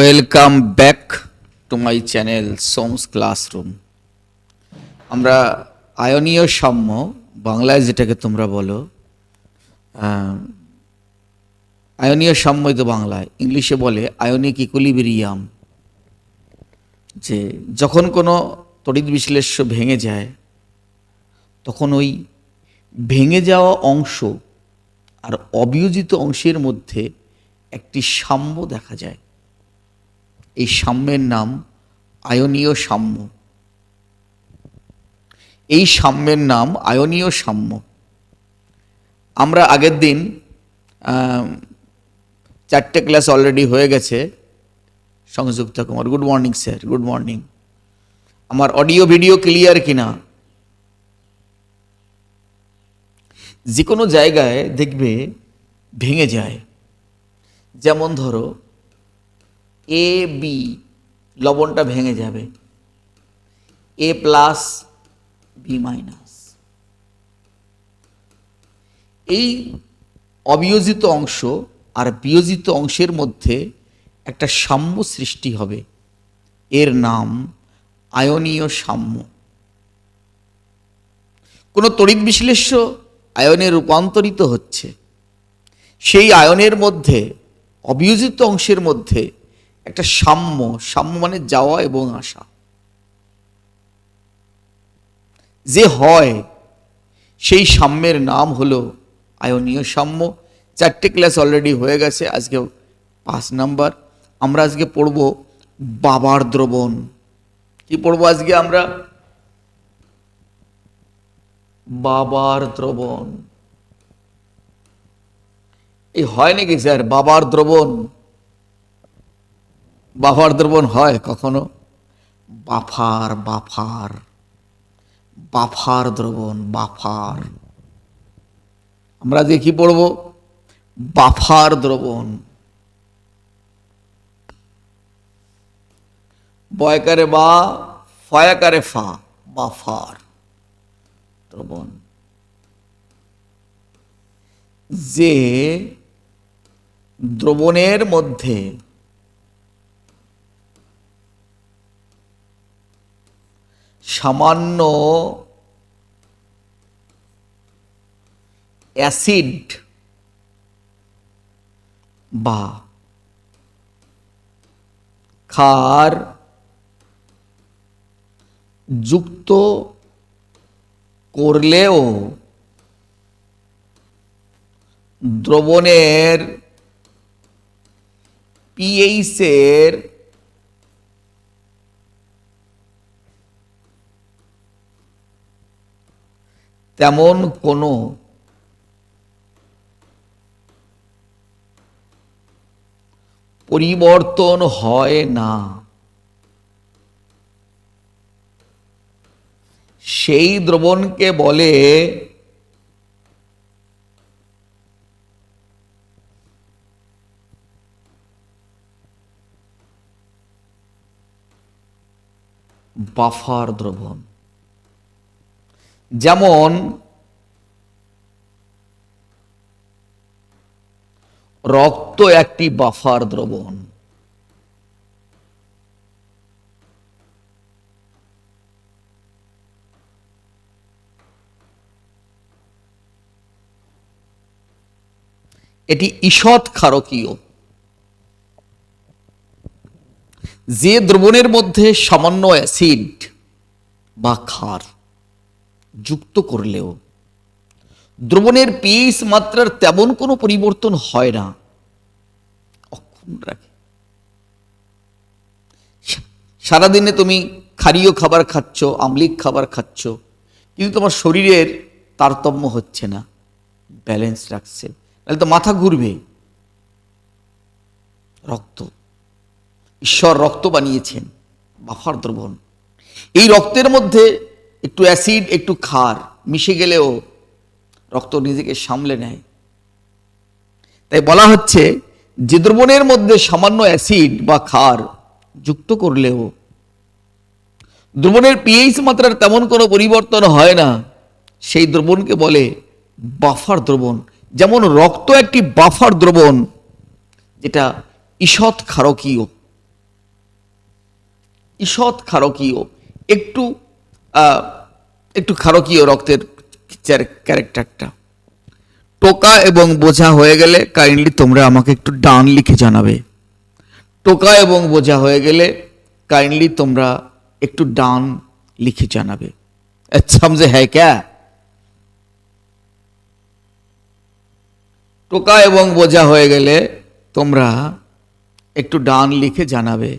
Welcome back to my channel সোমস classroom. আমরা আয়নীয় সাম্য, বাংলায় যেটাকে তোমরা বলো আয়নীয় সাম্যই তো বাংলায়, ইংলিশে বলে আয়নিক ইকুইলিব্রিয়াম। যে যখন কোনো তড়িৎ বিশ্লেষ্য ভেঙে যায় তখন ওই ভেঙে যাওয়া অংশ আর অবিয়োজিত অংশের মধ্যে একটি সাম্য দেখা যায়। এই সাম্যের নাম আয়নীয় সাম্য। এই সাম্যের নাম আয়নীয় সাম্য। আমরা আগের দিন 4টে ক্লাস অলরেডি হয়ে গেছে। সংযুক্ত Kumar, good morning sir, good morning. আমার অডিও ভিডিও ক্লিয়ার কিনা? যে কোনো জায়গায় দেখবে ভেঙে যায়, যেমন ধরো এ বি, লবণটা ভেঙে যাবে, এ প্লাস বি মাইনাস। এই অবিয়োজিত অংশ আর বিয়োজিত অংশের মধ্যে একটা সাম্য সৃষ্টি হবে, এর নাম আয়নীয় সাম্য। কোনো তড়িৎ বিশ্লেষ্য আয়নে রূপান্তরিত হচ্ছে, সেই আয়নের মধ্যে অবিয়োজিত অংশের মধ্যে একটা সাম্য, সাম্য মানে যাওয়া এবং আসা, যে হয় সেই সাম্যের নাম হলো আয়নীয় সাম্য। 4টে ক্লাস অলরেডি হয়ে গেছে, আজকে 5 নাম্বার। আমরা আজকে পড়ব বাবার দ্রবণ। কি পড়বো আজকে আমরা? বাবার দ্রবণ। এই হয় নাকি স্যার বাবার দ্রবণ? বাফার দ্রবণ হয় কখনো? বাফার বাফার বাফার দ্রবণ, বাফার। আমরা আজকে কি পড়ব? বাফার দ্রবণ। বয়কারে বা, ফয়াকারে ফা, বাফার দ্রবণ। যে দ্রবণের মধ্যে সামান্য অ্যাসিড বা ক্ষার যুক্ত করলেও দ্রবণের পিএইচের তেমন কোনো পরিবর্তন হয় না, সেই দ্রবণকে বলে বাফার দ্রবণ। যেমন রক্ত একটি বাফার দ্রবণ। এটি ঈষৎ ক্ষারকীয়। যে দ্রবণের মধ্যে সামান্য অ্যাসিড বা ক্ষার যুক্ত করলেও দ্রবণের পিএইচ মাত্রার তেমন কোনো পরিবর্তন হয় না, অক্ষুণ্ণ রাখে। সারাদিনে তুমি ক্ষারীয় খাবার খাচ্ছ, আম্লিক খাবার খাচ্ছ, কিন্তু তোমার শরীরের তারতম্য হচ্ছে না, ব্যালেন্স রাখছে, তাহলে তো মাথা ঘুরবে। রক্ত, ঈশ্বর রক্ত বানিয়েছেন বাফার দ্রবণ। এই রক্তের মধ্যে একটু অ্যাসিড একটু ক্ষার মিশে গেলেও রক্ত নিজেকে সামলে নেয়। তাই বলা হচ্ছে যে দ্রবণের মধ্যে সামান্য অ্যাসিড বা ক্ষার যুক্ত করলেও দ্রবণের পিএইচ মাত্রার তেমন কোনো পরিবর্তন হয় না, সেই দ্রবণকে বলে বাফার দ্রবণ। যেমন রক্ত একটি বাফার দ্রবণ, যেটা ঈষৎ ক্ষারকীয়। ঈষৎ ক্ষারকীয়, একটু একটু ক্ষারকীয় রক্তের ক্যারেক্টারটা। টোকা এবং বোঝা হয়ে গেলে কাইন্ডলি তোমরা আমাকে একটু ডান লিখে জানাবে। টোকা এবং বোঝা হয়ে গেলে কাইন্ডলি তোমরা একটু ডান লিখে জানাবে। সমঝে হ্যাঁ ক্যা? টোকা এবং বোঝা হয়ে গেলে তোমরা একটু ডান লিখে জানাবে।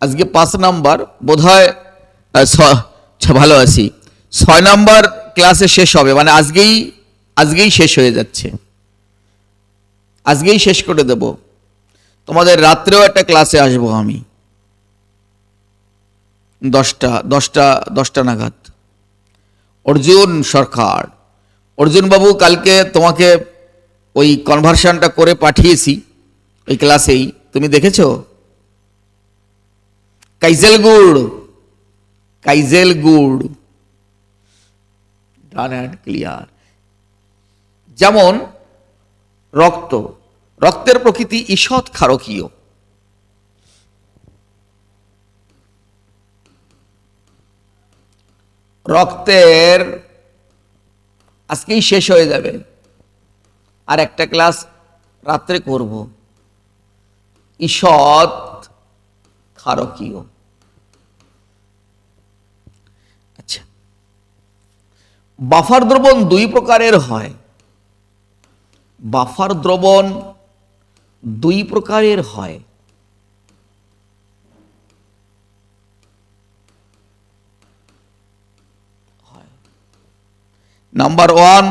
আজকে 5 নাম্বার বোধহয় ভালো আছি, 6 নাম্বার ক্লাসে শেষ হবে, মানে আজকেই শেষ হয়ে যাচ্ছে, আজকেই শেষ করে দেব। তোমাদের রাত্রেও একটা ক্লাসে আসবো আমি 10টা নাগাদ। অর্জুন সরকার, অর্জুন বাবু কালকে তোমাকে ওই কনভার্সনটা করে পাঠিয়েছি ওই ক্লাসেই, তুমি দেখেছো? কাইজেল গুড় ডান অ্যান্ড ক্লিয়ার। যেমন রক্তের প্রকৃতি ঈষৎ ক্ষারকীয়। রক্তের আজকেই শেষ হয়ে যাবে, আর একটা ক্লাস রাত্রে করব। ঈষৎ ক্ষারকীয়। আচ্ছা, বাফার দ্রবণ 2 প্রকারের হয়। বাফার দ্রবণ 2 প্রকারের হয়। নাম্বার 1,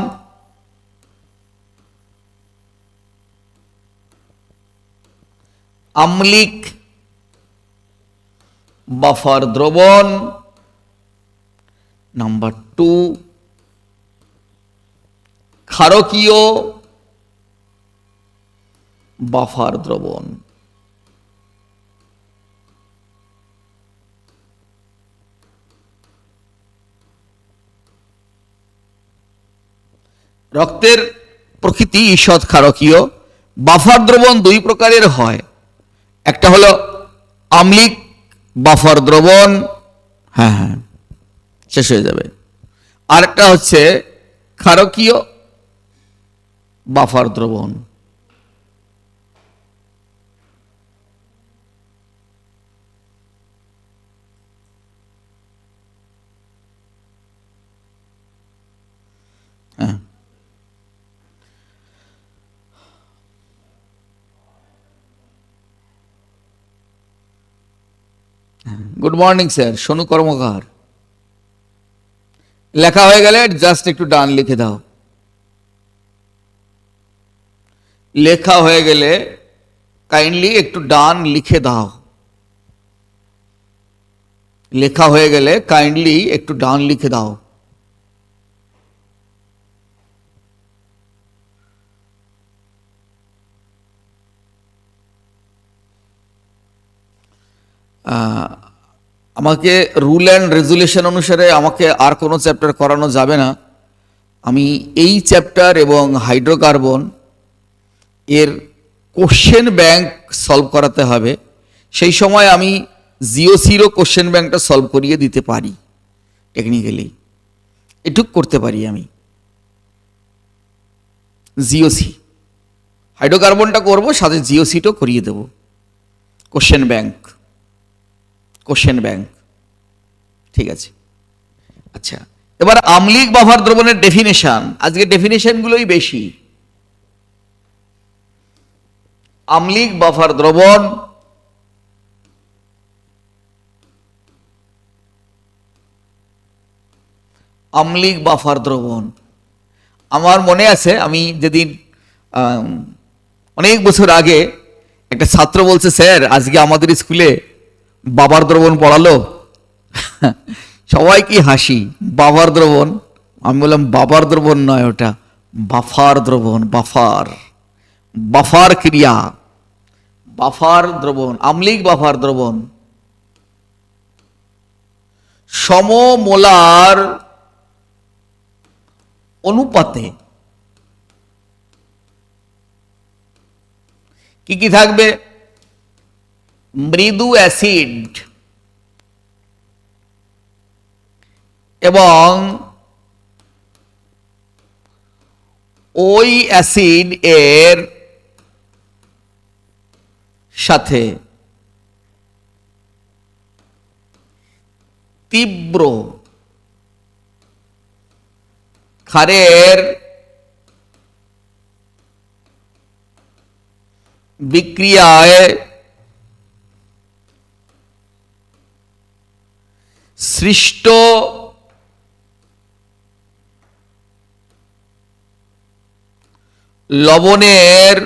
আম্লিক বাফার দ্রবণ। নাম্বার 2, ক্ষারকীয় বাফার দ্রবণ। রক্তের প্রকৃতি ঈষৎ ক্ষারকীয়। বাফার দ্রবণ 2 প্রকারের হয়। একটা হলো আম্লিক বাফার দ্রবণ, হ্যাঁ শেষ হয়ে যাবে। আরেকটা হচ্ছে ক্ষারকীয় বাফার দ্রবণ। হ্যাঁ, গুড মর্নিং স্যার, সোনু কর্মকার। লেখা হয়ে গেলে জাস্ট একটু ডান লিখে দাও। লেখা হয়ে গেলে কাইন্ডলি একটু ডান লিখে দাও। লেখা হয়ে গেলে কাইন্ডলি একটু ডান লিখে দাও। আমাকে রুল অ্যান্ড রেজুলেশন অনুসারে আমাকে আর কোনো চ্যাপ্টার করানো যাবে না। আমি এই চ্যাপ্টার এবং হাইড্রোকার্বন এর কোশ্চেন ব্যাংক সলভ করাতে হবে। সেই সময় আমি জিওসিরও কোশ্চেন ব্যাংকটা সলভ করিয়ে দিতে পারি, টেকনিক্যালি এটুক করতে পারি আমি। জিওসি হাইড্রোকার্বনটা করব, সাথে জিওসিটাও করিয়ে দেব। কোশ্চেন ব্যাংক ঠিক আছে। আচ্ছা, এবার আম্লিক বাফার দ্রবণের ডেফিনেশন, আজকে ডেফিনেশনগুলোই বেশি। আম্লিক বাফার দ্রবণ আম্লিক বাফার দ্রবণ আমার মনে আছে, আমি যেদিন অনেক বছর আগে একটা ছাত্র বলছে, স্যার আজকে আমাদের স্কুলে বাবার দ্রবণ পড়ালো। সবাই কি হাসি, বাবার দ্রবণ। আমি বললাম বাবার দ্রবণ নয়, ওটা বাফার দ্রবণ। বাফার ক্রিয়া, বাফার দ্রবণ, আম্লিক বাফার দ্রবণ। সমমোলার অনুপাতে কি কি থাকবে? মৃদু অ্যাসিড এবং ওই অ্যাসিড এর সাথে তীব্র ক্ষারের বিক্রিয়ায় সৃষ্ট লবণের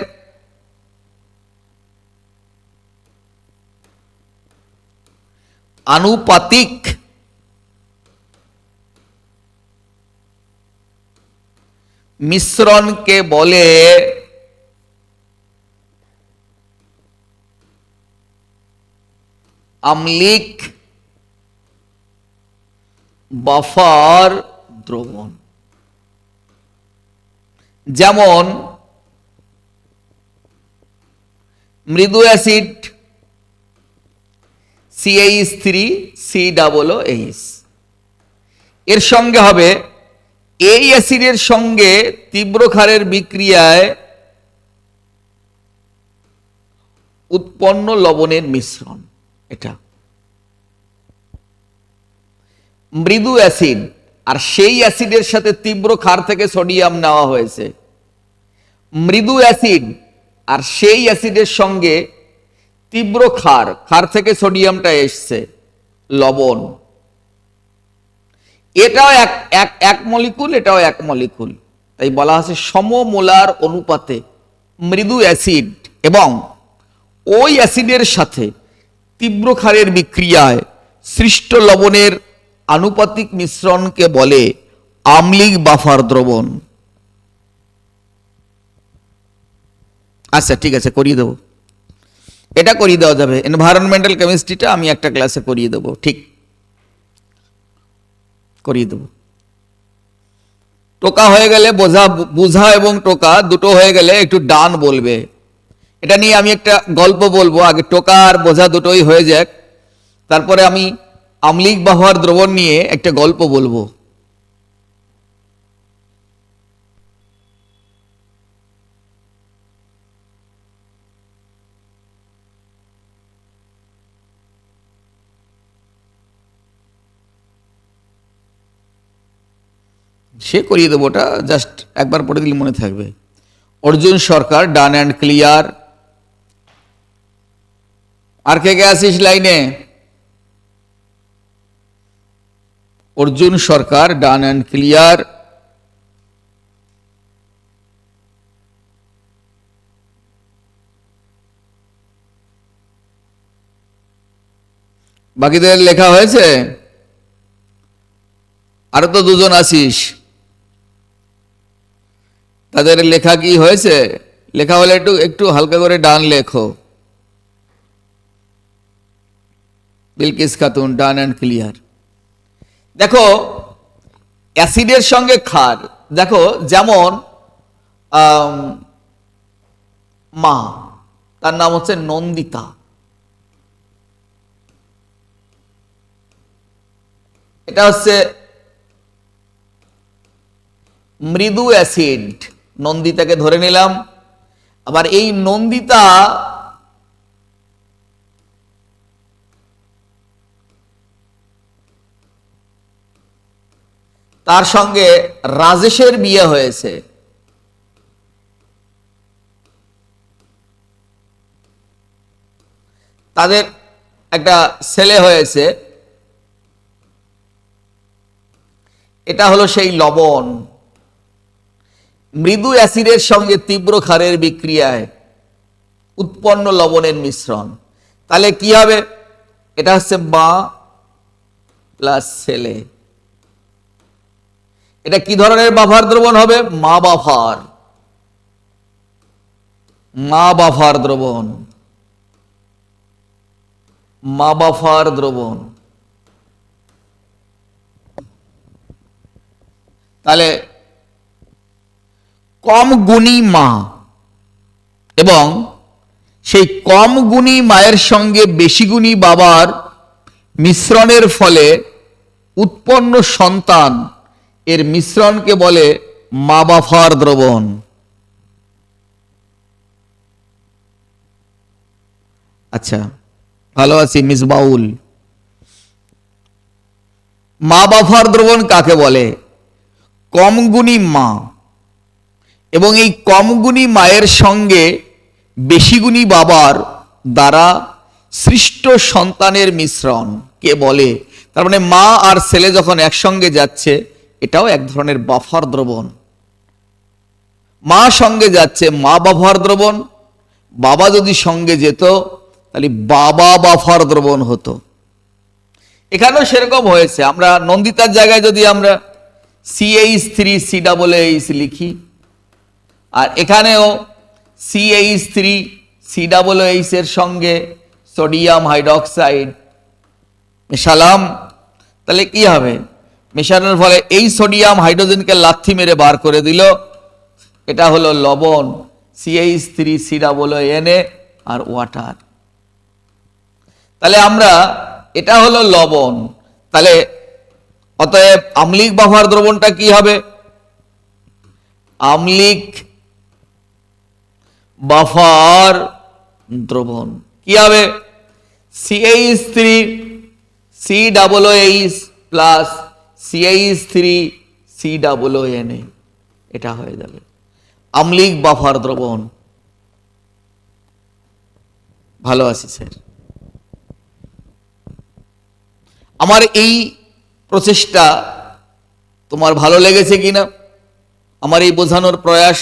আনুপাতিক মিশ্রণকে বলে আম্লিক বাফার দ্রবণ। যেমন মৃদু অ্যাসিড CH3COOH, এর সঙ্গে হবে এই অ্যাসিডের সঙ্গে তীব্র ক্ষারের বিক্রিয়ায় উৎপন্ন লবণের মিশ্রণ। এটা মৃদু অ্যাসিড, আর সেই অ্যাসিডের সাথে তীব্র ক্ষার থেকে সোডিয়াম নেওয়া হয়েছে। মৃদু অ্যাসিড আর সেই অ্যাসিডের সঙ্গে তীব্র ক্ষার, ক্ষার থেকে সোডিয়ামটা এসছে, লবণ। এটাও এক মলিকুল, এটাও এক মলিকুল, তাই বলা হচ্ছে সমমোলার অনুপাতে মৃদু অ্যাসিড এবং ওই অ্যাসিডের সাথে তীব্র ক্ষারের বিক্রিয়ায় সৃষ্ট লবণের আনুপাতিক মিশ্রণকে বলে আম্লিক বাফার দ্রবণ। আচ্ছা ঠিক আছে, করিয়ে দেবো, এটা করিয়ে দেওয়া যাবে। এনভায়রনমেন্টাল কেমিস্ট্রিটা আমি একটা ক্লাসে করিয়ে দেবো, ঠিক করিয়ে দেবো। টোকা হয়ে গেলে বুঝা এবং টোকা দুটো হয়ে গেলে একটু ডান বলবে। এটা নিয়ে আমি একটা গল্প বলবো, আগে টোকা আর বোঝা দুটোই হয়ে যাক, তারপরে আমি আম্লিক বাফার দ্রবণ নিয়ে একটা গল্প বলবো। সে করিয়ে দেবো, ওটা জাস্ট একবার পড়ে দিলে মনে থাকবে। অর্জুন সরকার, ডান অ্যান্ড ক্লিয়ার। আর কে কে আসিস লাইনে? অর্জুন সরকার, ডান অ্যান্ড ক্লিয়ার। বাকিদের লেখা হয়েছে? আরো তো দুজন আসিস, তাদের লেখা কি হয়েছে? লেখা হলে একটু একটু হালকা করে ডান লেখো। Bilkis Khatun, done and clear. দেখো অ্যাসিডের সঙ্গে ক্ষার, দেখো যেমন মা, তার নাম হচ্ছে নন্দিতা, এটা হচ্ছে মৃদু অ্যাসিড, নন্দিতাকে ধরে নিলাম। আবার এই নন্দিতা তার সঙ্গে রাজেশের বিয়ে হয়েছে, তাদের একটা ছেলে হয়েছে, এটা হলো সেই লবণ। মৃদু অ্যাসিডের সঙ্গে তীব্র ক্ষারের বিক্রিয়ায় উৎপন্ন লবণের মিশ্রণ। তাহলে কি হবে? এটা হচ্ছে মা প্লাস ছেলে। এটা কি ধরনের বাফার দ্রবণ হবে? মা বাফার, মা বাফার দ্রবণ, মা বাফার দ্রবণ। তাহলে কম গুণী মা এবং সেই কম গুণী মায়ের সঙ্গে বেশি গুণী বাবার মিশ্রণের ফলে উৎপন্ন সন্তান, এর মিশ্রণকে বলে মা বাবার দ্রবণ। আচ্ছা, ভালো আছি মিস বাউল। মা বাবার দ্রবণ কাকে বলে? কম গুণী মা এবং এই কম গুণী মায়ের সঙ্গে বেশি গুণী বাবার দ্বারা সৃষ্ট সন্তানের মিশ্রণ কে বলে। তার মানে মা আর ছেলে যখন একসঙ্গে যাচ্ছে, এটাও এক ধরনের বাফার দ্রবণ। মা সঙ্গে যাচ্ছে, মা বাফার দ্রবণ। বাবা যদি সঙ্গে যেত, তাহলে বাবা বাফার দ্রবণ হতো। এখানেও সেরকম হয়েছে। আমরা নন্দিতার জায়গায় যদি আমরা CH3COOH লিখি, আর এখানেও CH3COOH এর সঙ্গে সোডিয়াম হাইড্রোক্সাইড মেশালাম, তাহলে কি হবে? মেশানোর ফলে এই সোডিয়াম হাইড্রোজেনকে লাথি মেরে বার করে দিল, এটা হলো লবণ, CH3COONA আর ওয়াটার। তাহলে আমরা, এটা হলো লবণ, তাহলে অতএব আম্লিক বাফার দ্রবণটা কি হবে? আম্লিক বাফার দ্রবণ কি হবে? CH3COOH প্লাস CH3COONA, এটা হয়ে যাবে আম্লিক বাফার দ্রবণ। ভালো আছি স্যার। আমার এই প্রচেষ্টা তোমার ভালো লেগেছে কিনা, আমার এই বোঝানোর প্রয়াস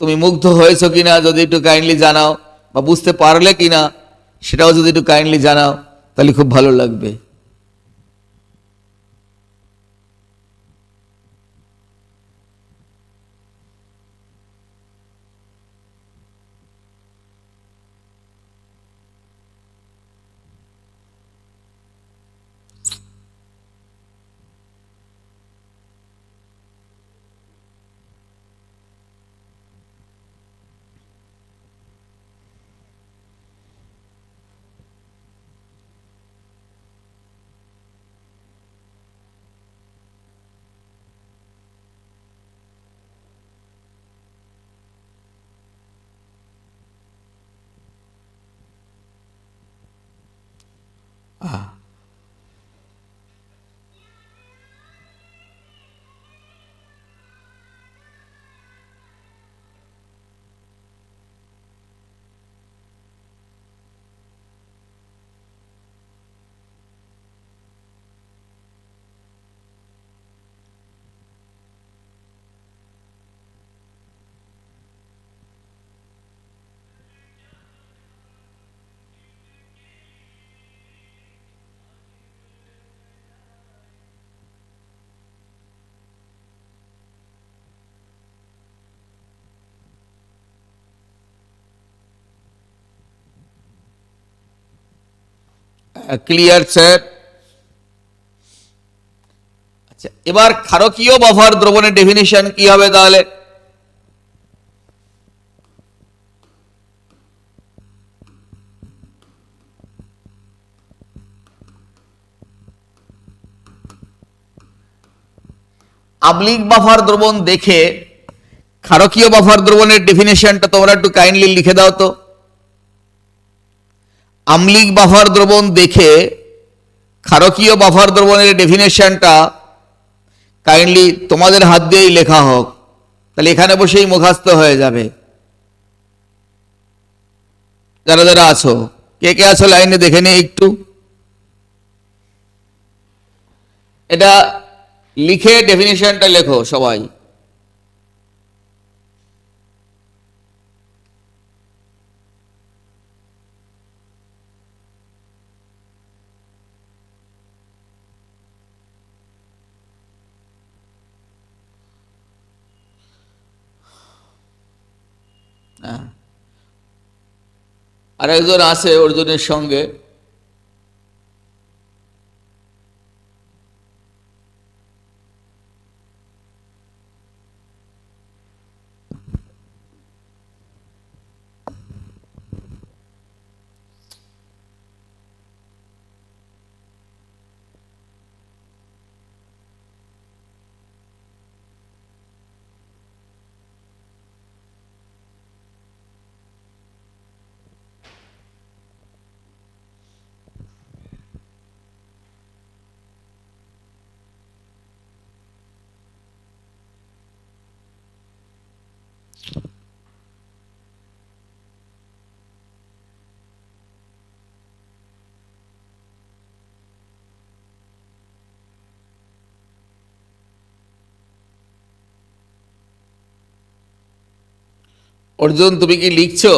তুমি মুগ্ধ হয়েছো কিনা যদি একটু কাইন্ডলি জানাও, বা বুঝতে পারলে কিনা সেটাও যদি একটু কাইন্ডলি জানাও, তাহলে খুব ভালো লাগবে। Clear sir? আচ্ছা, এবার ক্ষারকীয় বাফার দ্রবণের ডেফিনিশন কি হবে তাহলে? আম্লিক বাফার দ্রবণ দেখে ক্ষারকীয় বাফার দ্রবণের ডেফিনেশনটা তোমরা একটু কাইন্ডলি লিখে দাও তো। আম্লিক বাফার দ্রবণ দেখে ক্ষারকীয় বাফার দ্রবণের ডেফিনেশনটা কাইন্ডলি তোমাদের হাত দিয়েই লেখা হোক, তাহলে এখানে বসেই মুখস্থ হয়ে যাবে। যারা যারা আছো, কে কে আছো লাইনে দেখে নিই একটু। এটা লিখে ডেফিনেশনটা লেখো সবাই। আর একজন আছে অর্জুনের সঙ্গে, অর্জুন, তুমি কি লিখছো?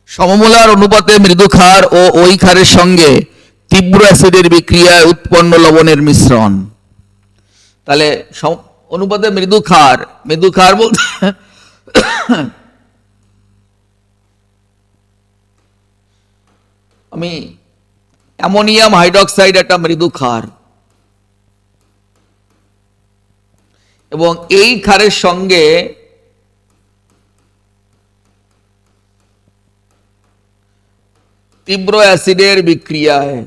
সমমোলার অনুপাতে মৃদু ক্ষার ও ওই ক্ষারের সঙ্গে তীব্র অ্যাসিডের বিক্রিয়ায় উৎপন্ন লবণের মিশ্রণ। তাহলে অনুপাতে মৃদু ক্ষার, মৃদু ক্ষার বলতে আমি অ্যামোনিয়াম হাইড্রক্সাইড একটা মৃদু ক্ষার, এবং এই ক্ষারের সঙ্গে তীব্র অ্যাসিডের বিক্রিয়ায়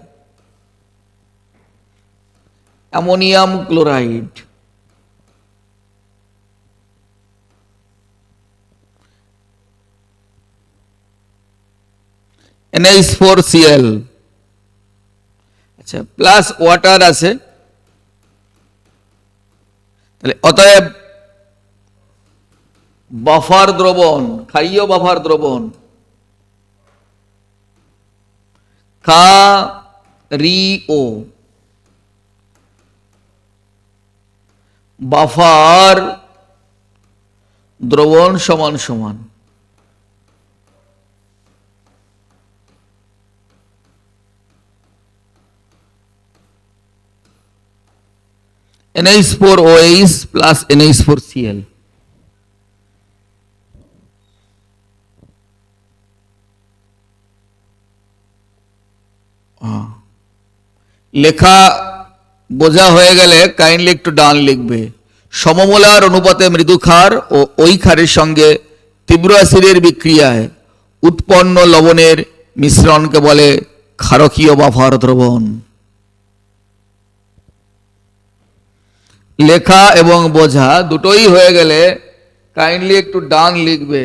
অ্যামোনিয়াম ক্লোরাইড, NH4Cl, আচ্ছা, প্লাস ওয়াটার আছে। তাহলে অতএব বাফার দ্রবণ, ক্ষারীয় বাফার দ্রবণ, ক্ষারীয় বাফার দ্রবণ সমান সমান NH4OH প্লাস NH4Cl। লেখা বোঝা হয়ে গেলে কাইন্ডলি একটু ডান লিখবে। সমমোলার অনুপাতে মৃদু ক্ষার ও ওই ক্ষারের সঙ্গে তীব্র অ্যাসিডের বিক্রিয়ায় উৎপন্ন লবণের মিশ্রণকে বলে ক্ষারকীয় বাফার দ্রবণ। লেখা এবং বোঝা দুটোই হয়ে গেলে কাইন্ডলি একটু ডান লিখবে।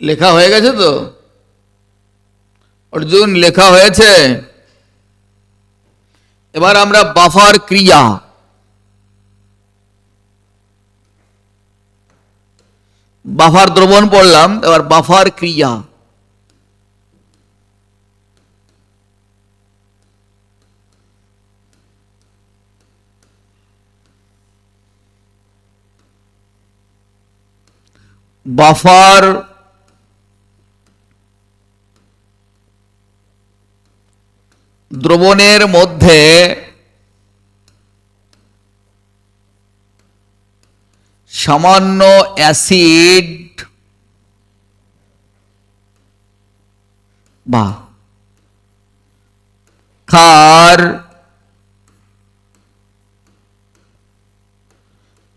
লেখা হয়ে গেছে তো অর্জুন? লেখা হয়েছে। এবার আমরা বাফার ক্রিয়া, বাফার দ্রবণ পড়লাম, এবার বাফার ক্রিয়া। বাফার দ্রবণের মধ্যে সামান্য অ্যাসিড বা ক্ষার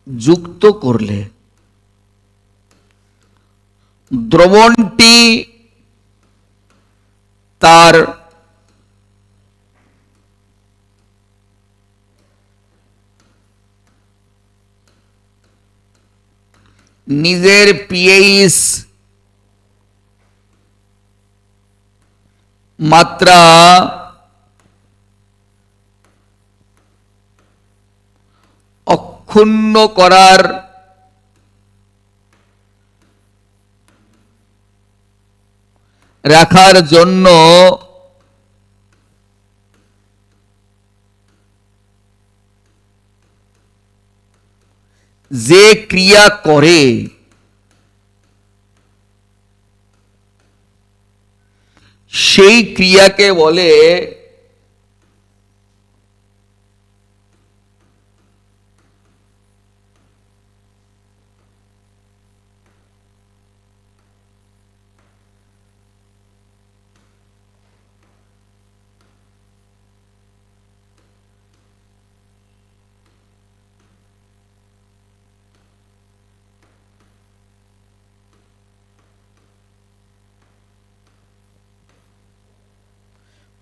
যুক্ত করলে দ্রবণটি তার নিজের পিএইচ মাত্রা অক্ষুণ্ণ করার রাখার জন্য যে ক্রিয়া করে সেই ক্রিয়াকে বলে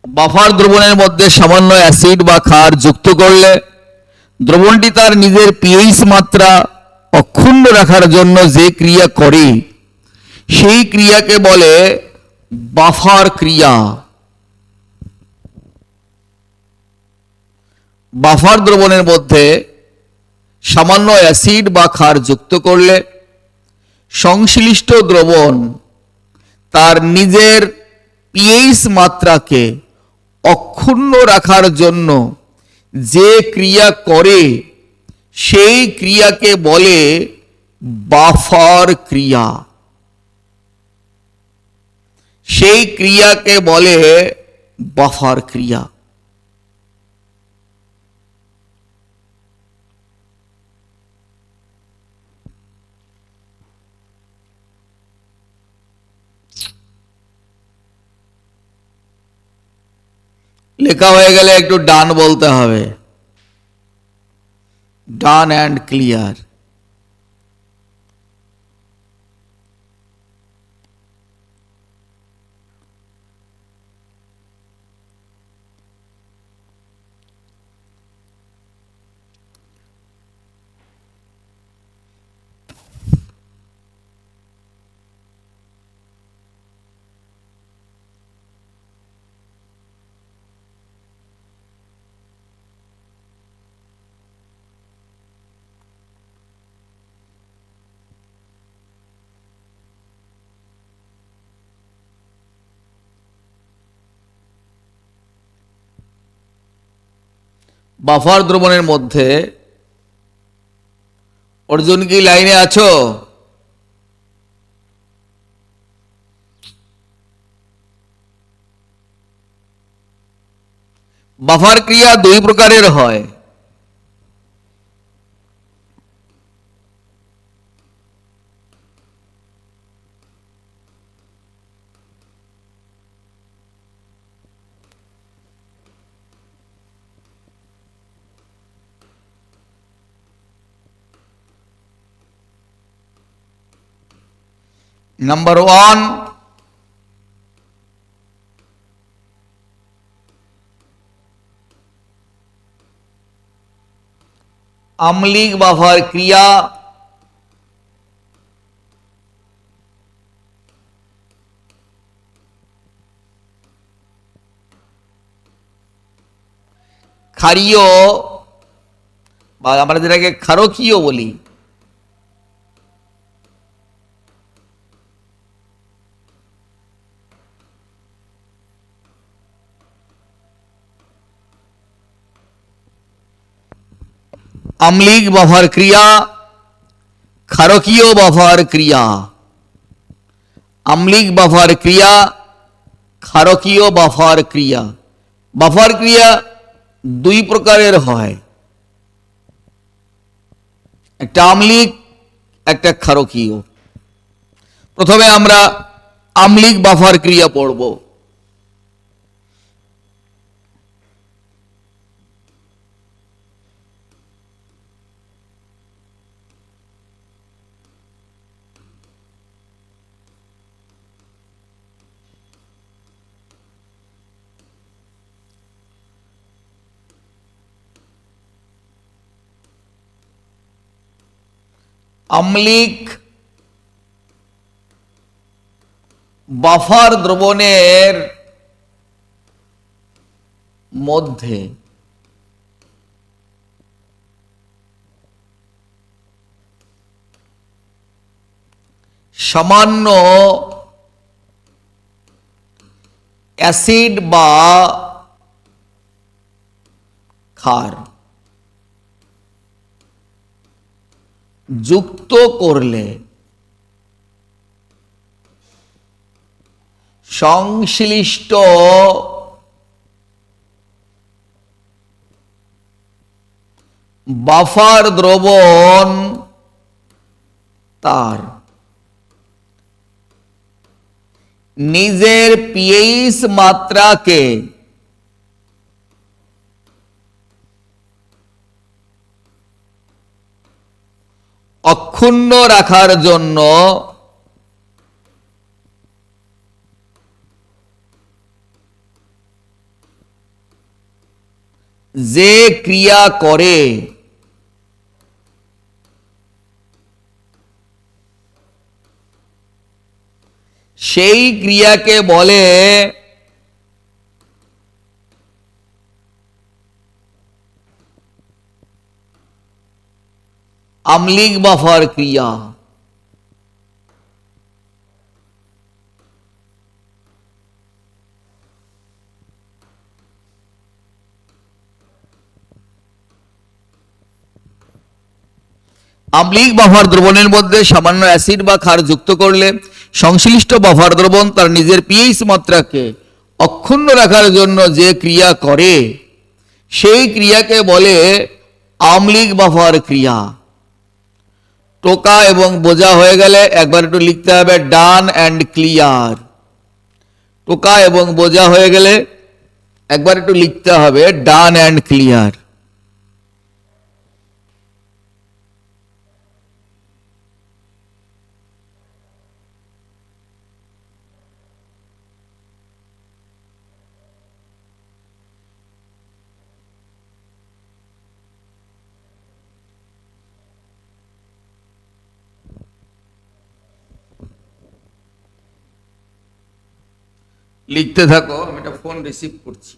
বাফার দ্রবণের মধ্যে সামান্য অ্যাসিড বা ক্ষার যুক্ত করলে দ্রবণটি তার নিজের পিএইচ মাত্রা অক্ষুণ্ণ রাখার জন্য যে ক্রিয়া করে সেই ক্রিয়াকে বলে বাফার ক্রিয়া। বাফার দ্রবণের মধ্যে সামান্য অ্যাসিড বা ক্ষার যুক্ত করলে সংশ্লিষ্ট দ্রবণ তার নিজের পিএইচ মাত্রাকে অক্ষুণ্ণ রাখার জন্য যে ক্রিয়া করে সেই ক্রিয়াকে বলে বাফার ক্রিয়া। সেই ক্রিয়াকে বলে বাফার ক্রিয়া। লেখা হয়ে গেলে একটু ডান বলতে হবে, ডান অ্যান্ড ক্লিয়ার। বাফার দ্রবণের মধ্যে, অর্জুন কি লাইনে আছো? বাফার ক্রিয়া দুই প্রকারের হয়। নাম্বার ওয়ান, আম্লিক বাফার ক্রিয়া। ক্ষারীয় বা আমরা যেটাকে ক্ষারকীয় বলি, আম্লিক বাফার ক্রিয়া, ক্ষারকীয় বাফার ক্রিয়া। আম্লিক বাফার ক্রিয়া, ক্ষারকীয় বাফার ক্রিয়া। বাফার ক্রিয়া দুই প্রকারের হয়, একটা আম্লিক, একটা ক্ষারকীয়। প্রথমে আমরা আম্লিক বাফার ক্রিয়া পড়ব। আম্লিক বাফার দ্রবণের মধ্যে সামান্য অ্যাসিড বা ক্ষার যুক্ত করলে সংশ্লিষ্ট বাফার দ্রবণ তার নিজের পিএইচ মাত্রাকে অক্ষুণ্ণ রাখার জন্য যে ক্রিয়া করে সেই ক্রিয়াকে বলে আম্লিক বাফার ক্রিয়া। আম্লিক বাফার দ্রবণের মধ্যে সামান্য অ্যাসিড বা ক্ষার যুক্ত করলে সংশ্লিষ্ট বাফার দ্রবণ তার নিজের পিএইচ মাত্রাকে অক্ষুণ্ণ রাখার জন্য যে ক্রিয়া করে সেই ক্রিয়াকে বলে আম্লিক বাফার ক্রিয়া। টোকা এবং বোঝা হয়ে গেলে একবার একটু লিখতে হবে ডান অ্যান্ড ক্লিয়ার। টোকা এবং বোঝা হয়ে গেলে একবার একটু লিখতে হবে ডান অ্যান্ড ক্লিয়ার। লিখতে থাকো, আমি একটা ফোন রিসিভ করছি।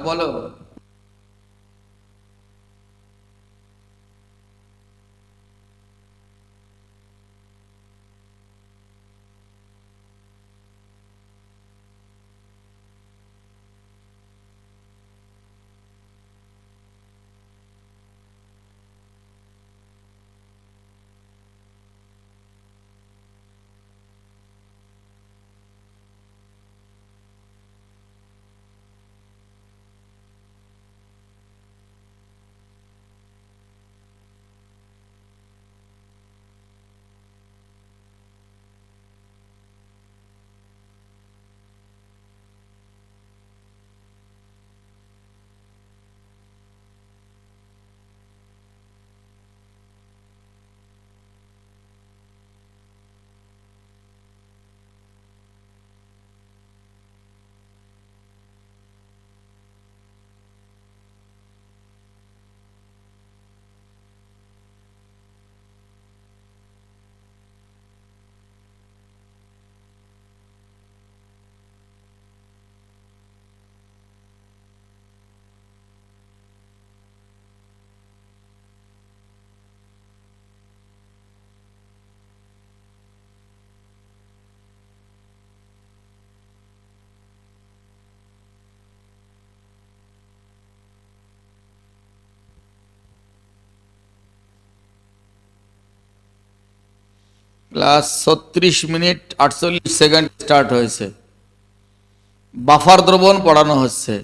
বলো। প্লাস 36 মিনিট 48 সেকেন্ড স্টার্ট হয়েছে। বাফার দ্রবণ পড়ানো হচ্ছে।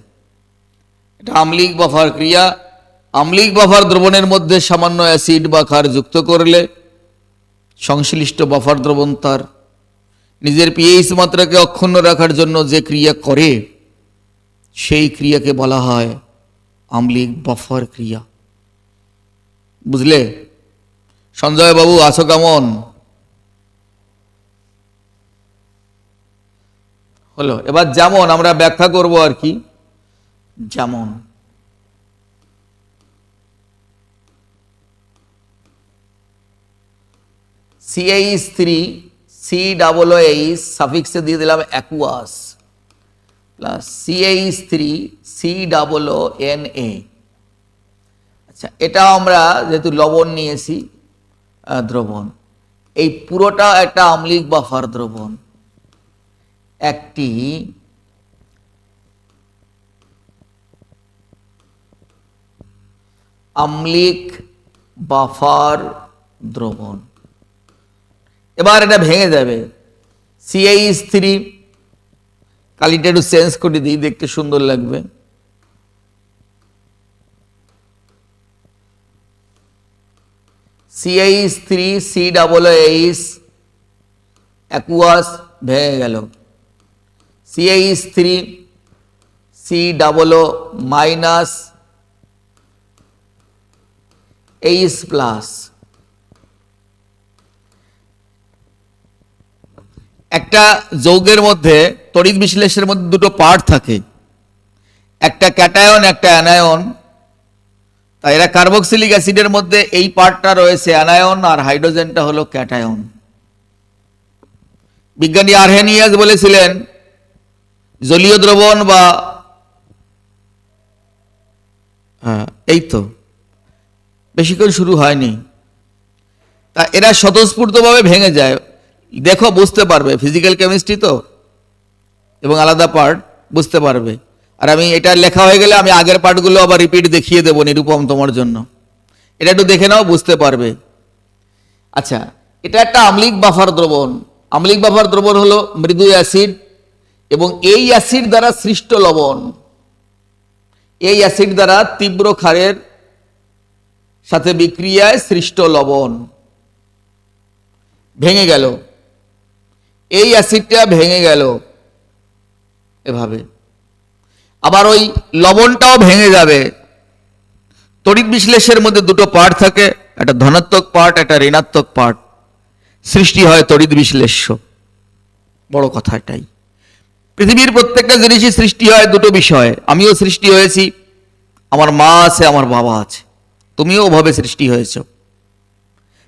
এটা আম্লিক বাফার ক্রিয়া। আম্লিক বাফার দ্রবণের মধ্যে সামান্য অ্যাসিড বা ক্ষার যুক্ত করলে সংশ্লিষ্ট বাফার দ্রবণ তার নিজের পিএইচ মাত্রাকে অক্ষুণ্ণ রাখার জন্য যে ক্রিয়া করে সেই ক্রিয়াকে বলা হয় আম্লিক বাফার ক্রিয়া। বুঝলে? সঞ্জয় বাবু আছো কেমন? হলো। এবার যেমন আমরা ব্যাখ্যা করব আর কি। যেমন CH3 COOH সাফিক্সে দিয়ে দিলাম অ্যাকুয়াস প্লাস CH3 COONA। আচ্ছা, এটা আমরা যেহেতু লবণ নিয়েছি দ্রবণ, এই পুরোটা একটা আম্লিক বাফার দ্রবণ। একটি আম্লিক বাফার দ্রবণ। এবার এটা ভেঙে যাবে। CH3 কালিটা একটু চেঞ্জ করে দিই, দেখতে সুন্দর লাগবে। CH3 COOH অ্যাকুয়াস ভেঙে গেল। CH3 COO minus H plus. একটা যৌগের মধ্যে তড়িৎ বিশ্লেষণের মধ্যে দুটো পার্ট থাকে, একটা ক্যাটায়ন একটা অ্যানায়ন। তাই এরা কার্বক্সিলিক অ্যাসিডের মধ্যে এই পার্টটা রয়েছে অ্যানায়ন আর হাইড্রোজেনটা হলো ক্যাটায়ন। বিজ্ঞানী আরহেনিয়াস বলেছিলেন জলীয় দ্রবণ বা এই তো বেশিক্ষণ শুরু হয়নি, তা এরা স্বতঃস্ফূর্তভাবে ভেঙে যায়। দেখো বুঝতে পারবে, ফিজিক্যাল কেমিস্ট্রি তো এবং আলাদা পার্ট বুঝতে পারবে। আর আমি এটা লেখা হয়ে গেলে আমি আগের পার্টগুলো আবার রিপিট দেখিয়ে দেবো নিরূপম তোমার জন্য। এটা একটু দেখে নাও, বুঝতে পারবে। আচ্ছা, এটা একটা আম্লিক বাফার দ্রবণ। আম্লিক বাফার দ্রবণ হলো মৃদু অ্যাসিড এবং এই অ্যাসিড দ্বারা সৃষ্ট লবণ। এই অ্যাসিড দ্বারা তীব্র ক্ষারের সাথে বিক্রিয়ায় সৃষ্ট লবণ ভেঙে গেল। এই অ্যাসিডটা ভেঙে গেল এভাবে। আবার ওই লবণটাও ভেঙে যাবে। তড়িৎ বিশ্লেষের মধ্যে দুটো পার্ট থাকে, একটা ধনাত্মক পার্ট একটা ঋণাত্মক পার্ট। সৃষ্টি হয় তড়িৎ বিশ্লেষ্য। বড় কথা এটাই। পৃথিবীর প্রত্যেকটা জিনিসই সৃষ্টি হয় দুটো বিষয়ে। আমিও সৃষ্টি হয়েছি, আমার মা আছে আমার বাবা আছে, তুমিও ওভাবে সৃষ্টি হয়েছ।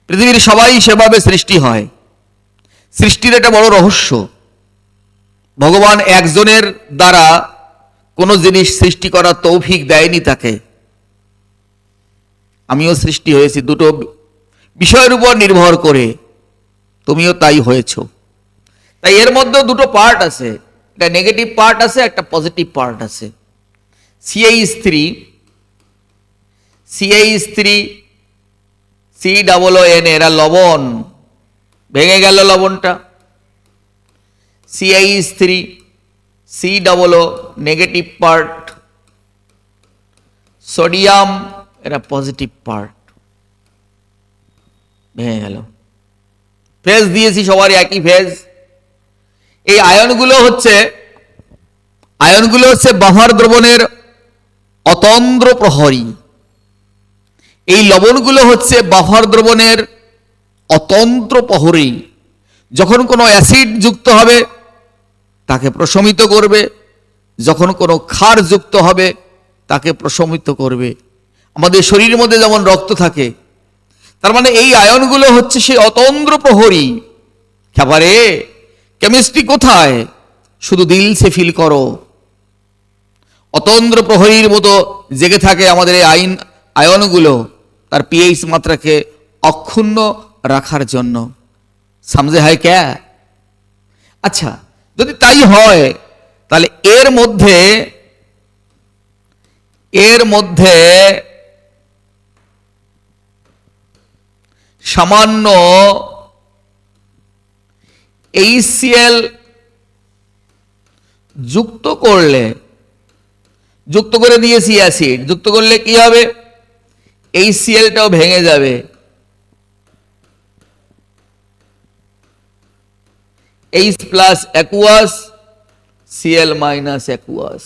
পৃথিবীর সবাই সেভাবে সৃষ্টি হয়। সৃষ্টির একটা বড় রহস্য। ভগবান একজনের দ্বারা কোনো জিনিস সৃষ্টি করার তৌফিক দেয়নি তাকে। আমিও সৃষ্টি হয়েছি দুটো বিষয়ের উপর নির্ভর করে, তুমিও তাই হয়েছ। তাই এর মধ্যে দুটো পার্ট আছে, একটা নেগেটিভ পার্ট আছে একটা পজিটিভ পার্ট আছে। CH3 COON এরা লবণ, ভেঙে গেল লবণটা। CH3 COO negative part, sodium এরা পজিটিভ পার্ট, ভেঙে গেল। ফেজ দিয়েছি সবার একই ফেজ। এই আয়নগুলো হচ্ছে বাফার দ্রবণের অতন্দ্র প্রহরী। এই লবণগুলো হচ্ছে বাফার দ্রবণের অতন্ত্র প্রহরী। যখন কোনো অ্যাসিড যুক্ত হবে তাকে প্রশমিত করবে, যখন কোনো ক্ষার যুক্ত হবে তাকে প্রশমিত করবে। আমাদের শরীরের মধ্যে যেমন রক্ত থাকে, তার মানে এই আয়নগুলো হচ্ছে সেই অতন্দ্র প্রহরী। খাবারে কেমিস্ট্রি কোথায়, শুধু দিল সে ফিল করো। অতন্দ্র প্রহরীর মতো জেগে থাকে আমাদের এই আয়নগুলো তার পিএইচ মাত্রাকে অক্ষুণ্ণ রাখার জন্য। সমঝে হয় ক্যা? আচ্ছা, যদি তাই হয় তাহলে এর মধ্যে সামান্য HCl যুক্ত করে দিয়েছি অ্যাসিড, যুক্ত করলে কি হবে? HClটাও ভেঙে যাবে, H plus aqueous, Cl minus aqueous,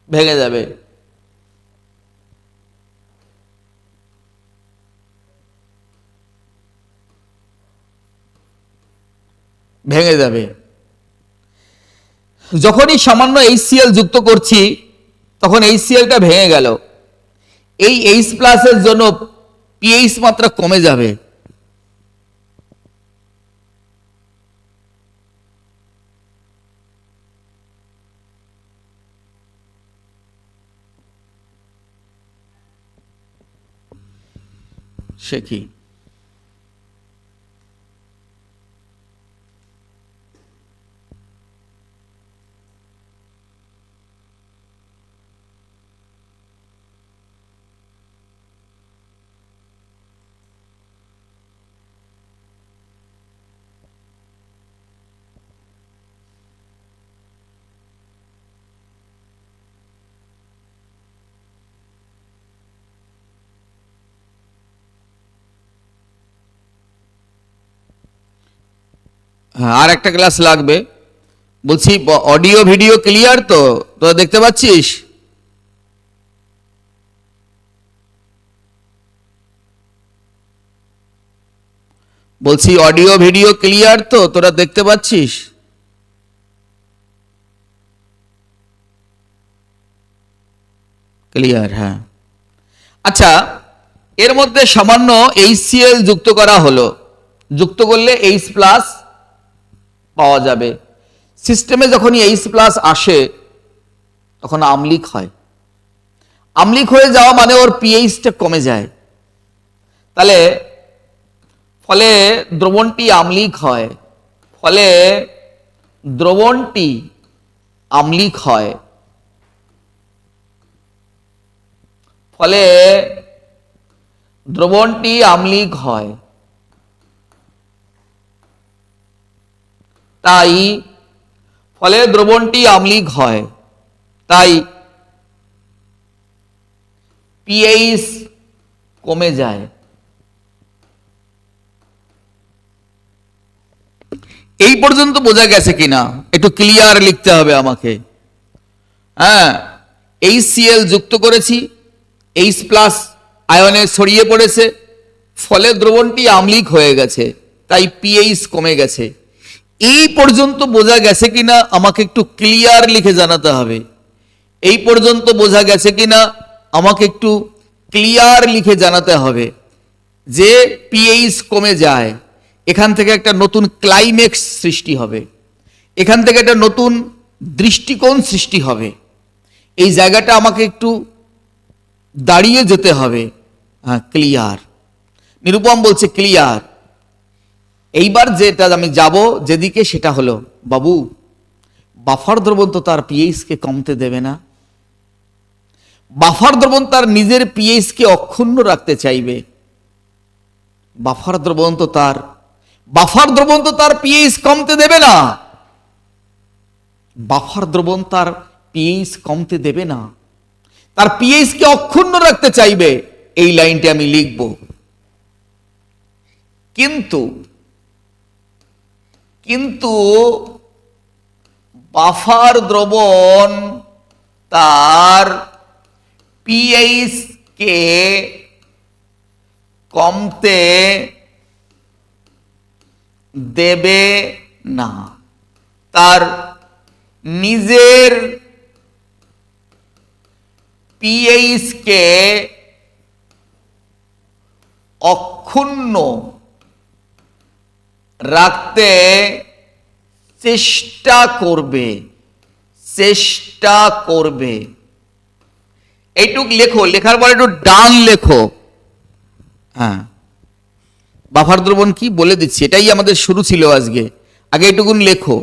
ভেঙে যাবে। ভেঙে যাবে। যখনই সামান্য HCl যুক্ত করছি তখন HClটা ভেঙে গেল, এই H প্লাসের জন্য pH মাত্রা কমে যাবে। সে কি? হ্যাঁ, আর একটা ক্লাস লাগবে। বলছি অডিও ভিডিও ক্লিয়ার তো? তোরা দেখতে পাচ্ছিস? বলছি অডিও ভিডিও ক্লিয়ার তো? তোরা দেখতে পাচ্ছিস? ক্লিয়ার, হ্যাঁ। আচ্ছা, এর মধ্যে সামান্য HCl যুক্ত করা হলো, যুক্ত করলে H প্লাস পাওয়া যাবে। সিস্টেমে যখনই H প্লাস আসে তখন আম্লিক হয়। আম্লিক হয়ে যাওয়া মানে ওর pHটা কমে যায়, তাহলে ফলে দ্রবণটি আম্লিক হয়, ফলে দ্রবণটি আম্লিক হয়, ফলে দ্রবণটি আম্লিক হয়। তাই ফলে দ্রবণটি আম্লিক হয়, তাই pH কমে যায়। এই পর্যন্ত বোঝা গেছে কিনা একটু ক্লিয়ার লিখতে হবে আমাকে। হ্যাঁ, HCl যুক্ত করেছি, H প্লাস আয়নে ছড়িয়ে পড়েছে, ফলে দ্রবণটি আম্লিক হয়ে গেছে, তাই pH কমে গেছে। এই পর্যন্ত বোঝা গেছে কিনা আমাকে একটু ক্লিয়ার লিখে জানাতে হবে। এই পর্যন্ত বোঝা গেছে কিনা আমাকে একটু ক্লিয়ার লিখে জানাতে হবে যে pH কমে যায়, এখান থেকে একটা নতুন ক্লাইম্যাক্স সৃষ্টি হবে, এখান থেকে একটা নতুন দৃষ্টিকোণ সৃষ্টি হবে। এই জায়গাটা আমাকে একটু দাঁড়িয়ে যেতে হবে। হ্যাঁ, ক্লিয়ার। নিরুপম বলছে ক্লিয়ার। এইবার যেটা আমি যাব যেদিকে, সেটা হলো, বাবু বাফার দ্রবণ তো তার pH-কে কমতে দেবে না। বাফার দ্রবণ তার নিজের pH-কে অক্ষুণ্ণ রাখতে চাইবে। বাফার দ্রবণ তো তার pH কমতে দেবে না। বাফার দ্রবণ তার pH কমতে দেবে না, তার pH-কে অক্ষুণ্ণ রাখতে চাইবে। এই লাইনটি আমি লিখব। কিন্তু বাফার দ্রবণ তার pH-কে কমতে দেবে না, তার নিজের pH-কে অক্ষুণ্ণ রাখতে চেষ্টা করবে। এইটুক লেখো, লেখার পর একটু ডান লেখো। হ্যাঁ, বাফার দ্রবণ কি বলে দিচ্ছি, এটাই আমাদের শুরু ছিল আজকে। আগে এইটুকুন লেখো।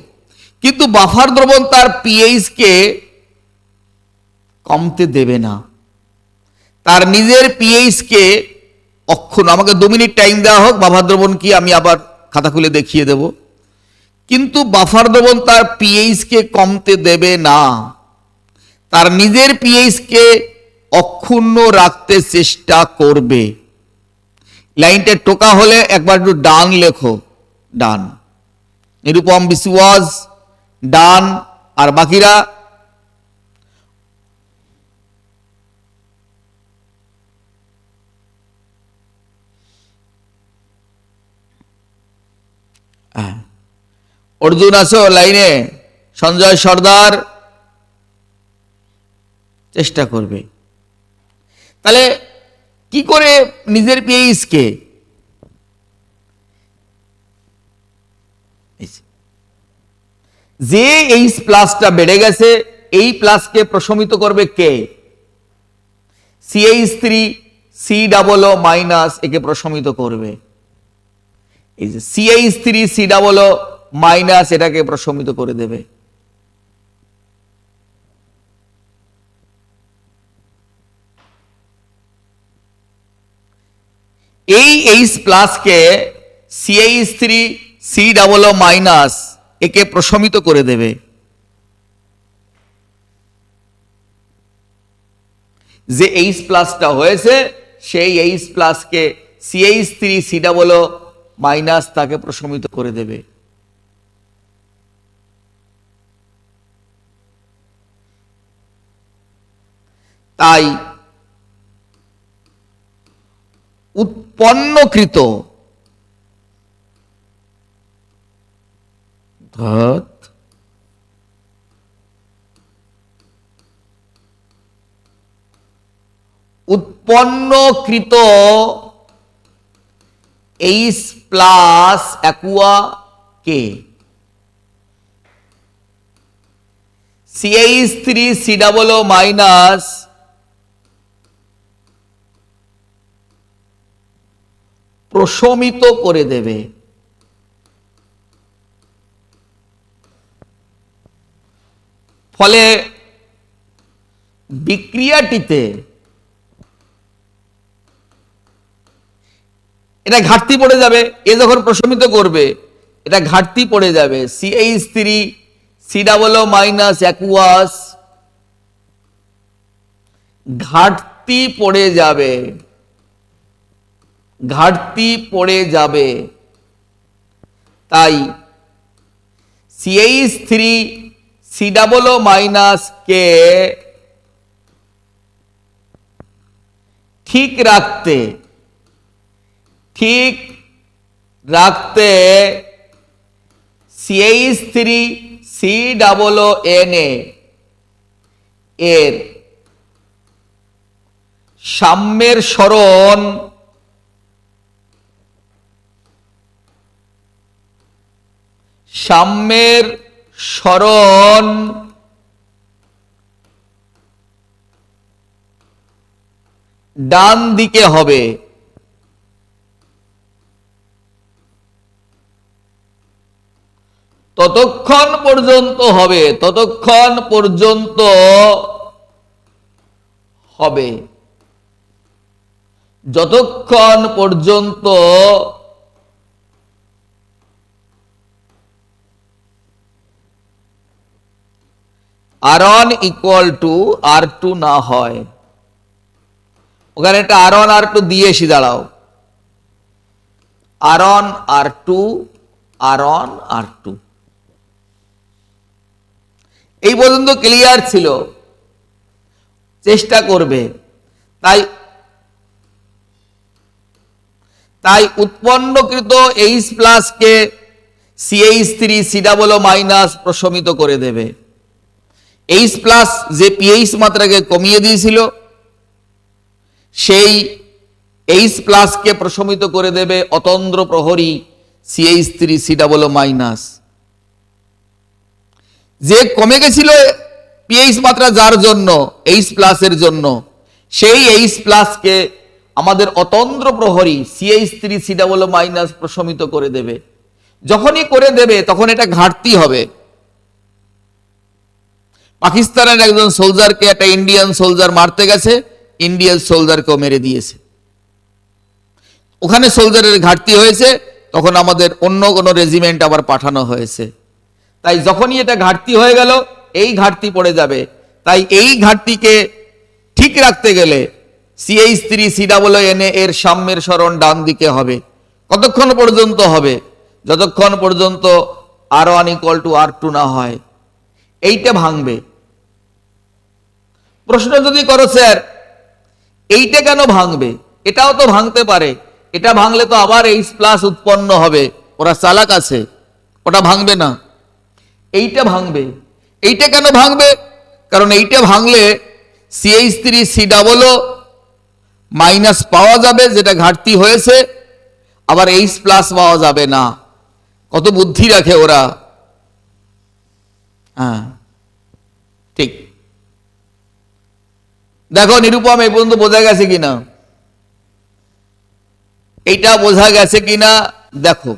কিন্তু বাফার দ্রবণ তার pH-কে কমতে দেবে না, তার নিজের pH-কে অক্ষুণ্ণ। আমাকে 2 মিনিট টাইম দেওয়া হোক, বাফার দ্রবণ কি আমি আবার খাতা খুলে দেখিয়ে দেব। কিন্তু বাফার দ্রবণ তার পিএইচ কে কমতে দেবে না, তার নিজের পিএইচ কে অক্ষুণ্ণ রাখতে চেষ্টা করবে। লাইনটা টোকা হলে একবার একটু ডান লেখো, ডান। নিরুপম বিসওয়াজ ডান, আর বাকিরা অর্জুন আসো লাইনে, সঞ্জয় সর্দার চেষ্টা করবে। তাহলে কি করে নিজের পিএইচ কে, যে এইচ প্লাসটা বেড়ে গেছে এই প্লাসকে প্রশমিত করবে কে, CH3 COO মাইনাস একে প্রশমিত করবে। এই যে CH3 COO মাইনাস এটাকে প্রশমিত করে দেবে। এই এইচ প্লাসকে CH3 COO মাইনাস একে প্রশমিত করে দেবে। যে এইচ প্লাসটা হয়েছে সেই এইচ প্লাসকে CH3 COO মাইনাস তাকে প্রশমিত করে দেবে। তাই উৎপন্নকৃত উৎপন্নকৃত এইচ প্লাস অ্যাকুয়া কে CH3 COO মাইনাস প্রশমিত করে দেবে। ফলে বিক্রিয়াটিতে এটা ঘাটতি পড়ে যাবে। এ যখন প্রশমিত করবে এটা ঘাটতি পড়ে যাবে। CH3 COO মাইনাস অ্যাকুয়াস ঘাটতি পড়ে যাবে, ঘাটতি পড়ে যাবে। তাই CH3 COO মাইনাস কে ঠিক রাখতে CH3 COON এর সাম্যের সরণ ডান দিকে হবে। ততক্ষণ পর্যন্ত হবে যতক্ষণ পর্যন্ত R1 ইকুয়াল টু R2 না হয়। ওখানে একটা R1 R2 দিয়ে এসে দাঁড়াও, R1 R2 এই পর্যন্ত ক্লিয়ার ছিল, চেষ্টা করবে। তাই উৎপন্নকৃত এইচ প্লাস কে CH3 COO মাইনাস প্রশমিত করে দেবে। এইচ প্লাস যে পিএইচ মাত্রাকে কমিয়ে দিয়েছিল সেই এইচ প্লাসকে প্রশমিত করে দেবে অতন্দ্র প্রহরী CH3 COO মাইনাস। যে কমে গেছিল পিএইচ মাত্রা যার জন্য এইচ প্লাসের জন্য, সেই এইচ প্লাসকে আমাদের অতন্দ্র প্রহরী CH3 COO মাইনাস প্রশমিত করে দেবে। যখনই করে দেবে তখন এটা ঘাটতি হবে। পাকিস্তানের একজন সোলজারকে একটা ইন্ডিয়ান সোলজার মারতে গেছে, ইন্ডিয়ান সোলজারকেও মেরে দিয়েছে। ওখানে সোলজারের ঘাটতি হয়েছে, তখন আমাদের অন্য কোনো রেজিমেন্ট আবার পাঠানো হয়েছে। তাই যখনই এটা ঘাটতি হয়ে গেল, এই ঘাটতি পড়ে যাবে। তাই এই ঘাটতিকে ঠিক রাখতে গেলে CH3COONA এর সাম্যের সরণ ডান দিকে হবে। কতক্ষণ পর্যন্ত হবে? যতক্ষণ পর্যন্ত R1 = R2 না হয়। এইটা ভাঙবে। প্রশ্ন যদি করো স্যার এইটা কেন ভাঙবে, এটাও তো ভাঙতে পারে, এটা ভাঙলে তো আবার H+ উৎপন্ন হবে। ওরা চালাক আছে, ওটা ভাঙবে না, এইটা ভাঙবে। এইটা কেন ভাঙবে? কারণ এইটা ভাঙলে CH3COO মাইনাস পাওয়া যাবে, যেটা ঘাটতি হয়েছে, আবার H+ পাওয়া যাবে না। কত বুদ্ধি রাখে ওরা। হ্যাঁ ঠিক। দেখো নিরুপম, এই পর্যন্ত বোঝা গেছে কিনা? এইটা বোঝা গেছে কিনা দেখো।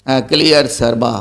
হ্যাঁ ক্লিয়ার স্যার, বাহ।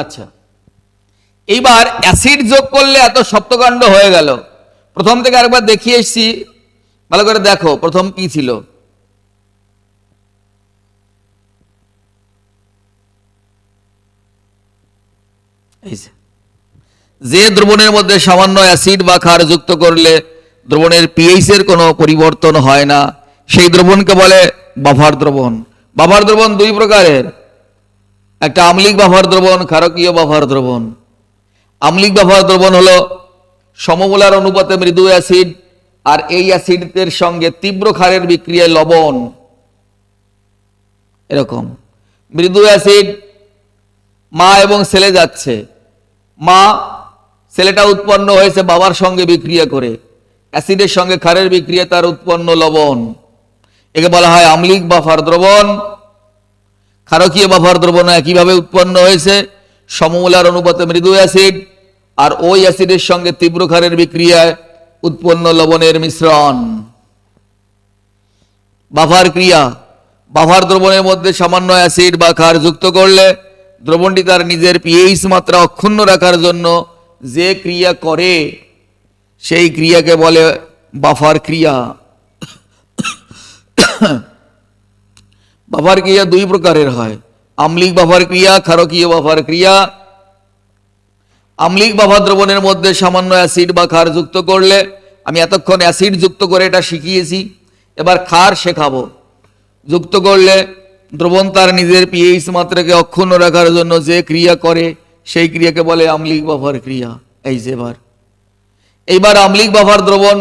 আচ্ছা, এইবার অ্যাসিড যোগ করলে এত সপ্তকাণ্ড হয়ে গেল। প্রথম থেকে আরেকবার দেখিয়ে এসছি, ভালো করে দেখো প্রথম কি ছিল। যে দ্রবণের মধ্যে সামান্য অ্যাসিড বা ক্ষার যুক্ত করলে দ্রবণের পিএইচ এর কোনো পরিবর্তন হয় না, সেই দ্রবণকে বলে বাফার দ্রবণ। বাফার দ্রবণ দুই প্রকারের, একটা আম্লিক বাফার দ্রবণ, ক্ষারকীয় বাফার দ্রবণ। আম্লিক বাফার দ্রবণ হলো সমমোলার অনুপাতে মৃদু অ্যাসিড আর এই অ্যাসিডের সঙ্গে তীব্র ক্ষারের বিক্রিয়ায় লবণ। এরকম মৃদু অ্যাসিড মা এবং ছেলে যাচ্ছে, মা ছেলেটা উৎপন্ন হয়েছে বাবার সঙ্গে বিক্রিয়া করে, অ্যাসিডের সঙ্গে ক্ষারের বিক্রিয়া তার উৎপন্ন লবণ। একে বলা হয় আম্লিক বাফার দ্রবণ। ক্ষারকীয় বাফার দ্রবণ একইভাবে উৎপন্ন হয়েছে, সমমোলার অনুপাতে মৃদু অ্যাসিড আর ওই অ্যাসিডের সঙ্গে তীব্র ক্ষারের বিক্রিয়ায় উৎপন্ন লবণের মিশ্রণ। বাফার ক্রিয়া, বাফার দ্রবণের মধ্যে সামান্য অ্যাসিড বা ক্ষার যুক্ত করলে দ্রবণটি তার নিজের পিএইচ মাত্রা অক্ষুণ্ণ রাখার জন্য যে ক্রিয়া করে সেই ক্রিয়াকে বলে বাফার ক্রিয়া। বাফার ক্রিয়া দুই প্রকারের হয়, আম্লিক বাফার ক্রিয়া, ক্ষারকীয় বাফার ক্রিয়া। আম্লিক বাফার দ্রবণের মধ্যে সামান্য অ্যাসিড বা ক্ষার যুক্ত করলে, আমি এতক্ষণ অ্যাসিড যুক্ত করে এটা শিখিয়েছি, এবার ক্ষার শেখাবো। যুক্ত করলে দ্রবণ তার নিজের পিএইচ মাত্রাকে অক্ষুণ্ণ রাখার জন্য যে ক্রিয়া করে সেই ক্রিয়াকে বলে আম্লিক বাফার ক্রিয়া। এই যে এইবার আম্লিক বাফার দ্রবণ,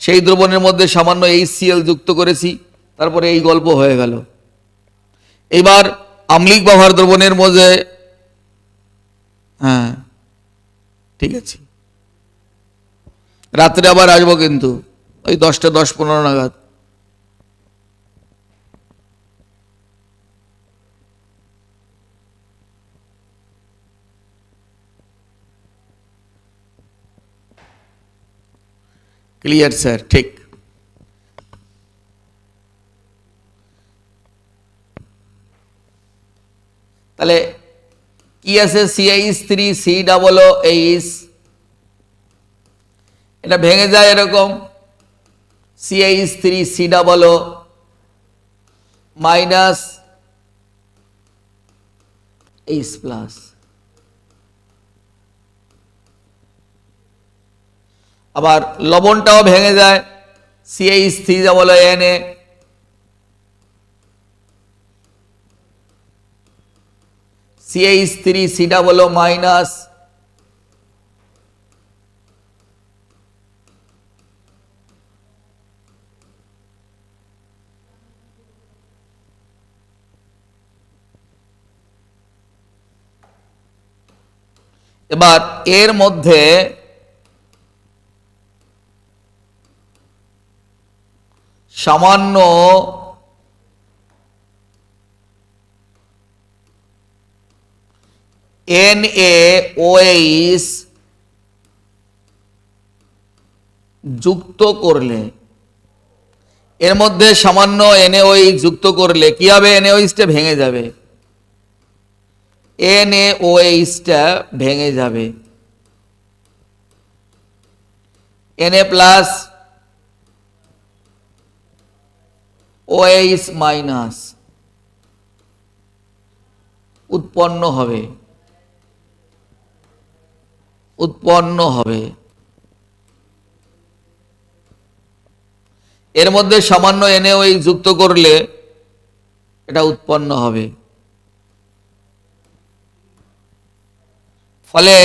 সেই দ্রবণের মধ্যে সামান্য HCl যুক্ত করেছি, তারপরে এই গল্প হয়ে গেল। এবার আম্লিক বাফার দ্রবণের মধ্যে, হ্যাঁ ঠিক আছে, রাত্রে আবার আসবো কিন্তু ওই 10টা 10-15 নাগাদ। ক্লিয়ার স্যার, ঠিক। তাহলে কি আছে, CH3COOH, এটা ভেঙে যায় এরকম, CH3COO মাইনাস H+। আবার লবণটাও ভেঙে যায়, CH3 যা বলো Na, CH3 সিটা বলো মাইনাস, এবার এর মধ্যে সামান্য NaOH যুক্ত করলে, এর মধ্যে সামান্য NaOH যুক্ত করলে কি হবে? NaOH-টা ভেঙে যাবে, NaOH-টা ভেঙে যাবে, Na প্লাস OH মাইনাস উৎপন্ন হবে, এর মধ্যে সামান্য NaOH যুক্ত করলে এটা উৎপন্ন হবে। ফলে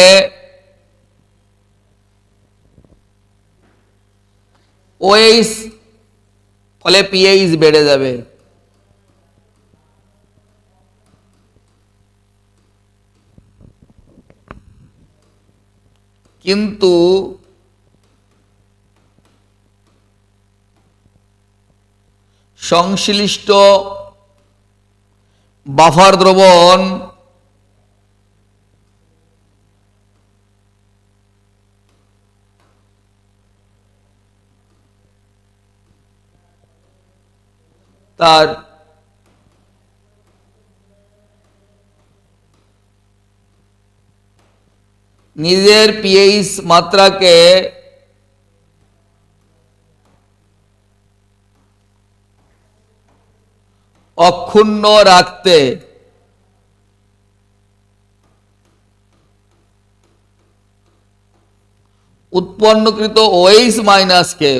OH, ফলে pH বেড়ে যাবে। কিন্তু সংশ্লিষ্ট বাফার দ্রবণ তার নিজের pH মাত্রাকে অক্ষুণ্ণ রাখতে উৎপন্নকৃত OH মাইনাসকে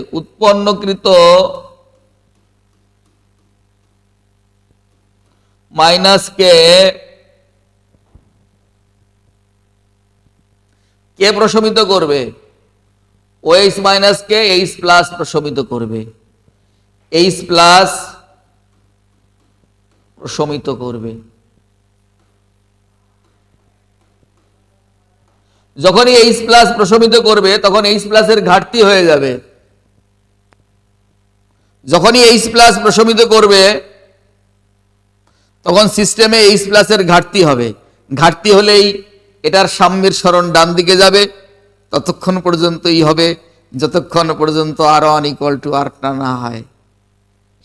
কে প্রশমিত করবে? OH মাইনাসকে H প্লাস প্রশমিত করবে, H প্লাস প্রশমিত করবে। যখনই H প্লাস প্রশমিত করবে তখন H প্লাসের ঘাটতি হয়ে যাবে। যখনই H প্লাস প্রশমিত করবে তখন সিস্টেমে H প্লাসের ঘাটতি হবে। ঘাটতি হলেই এটার সাম্যের সরণ ডান দিকে যাবে, ততক্ষণ পর্যন্তই হবে যতক্ষণ পর্যন্ত R1 = R না হয়।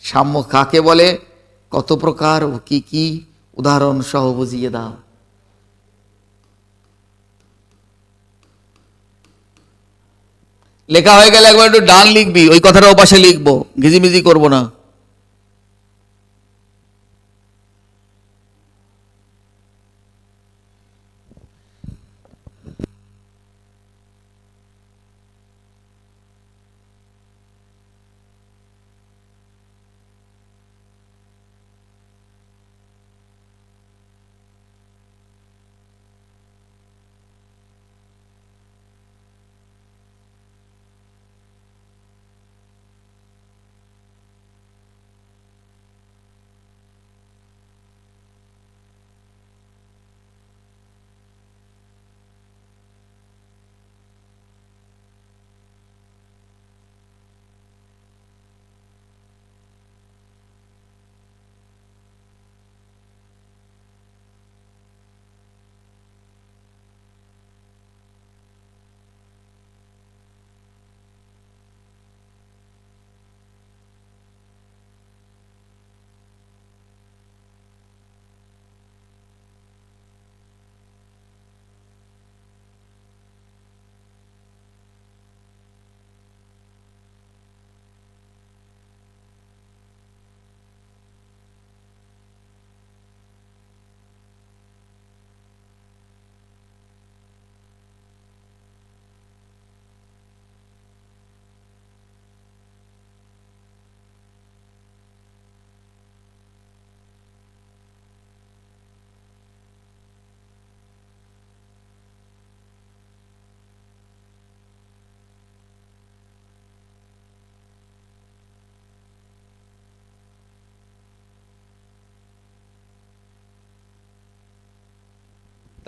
সাম্য কাকে বলে, কত প্রকার ও কি কি উদাহরণ সহ বুঝিয়ে দাও। লেখা হয়ে গেলে একবার একটু ডান লিখবি, ওই কথাটা ওপাশে লিখবো, ঘিজিমিজি করবো না।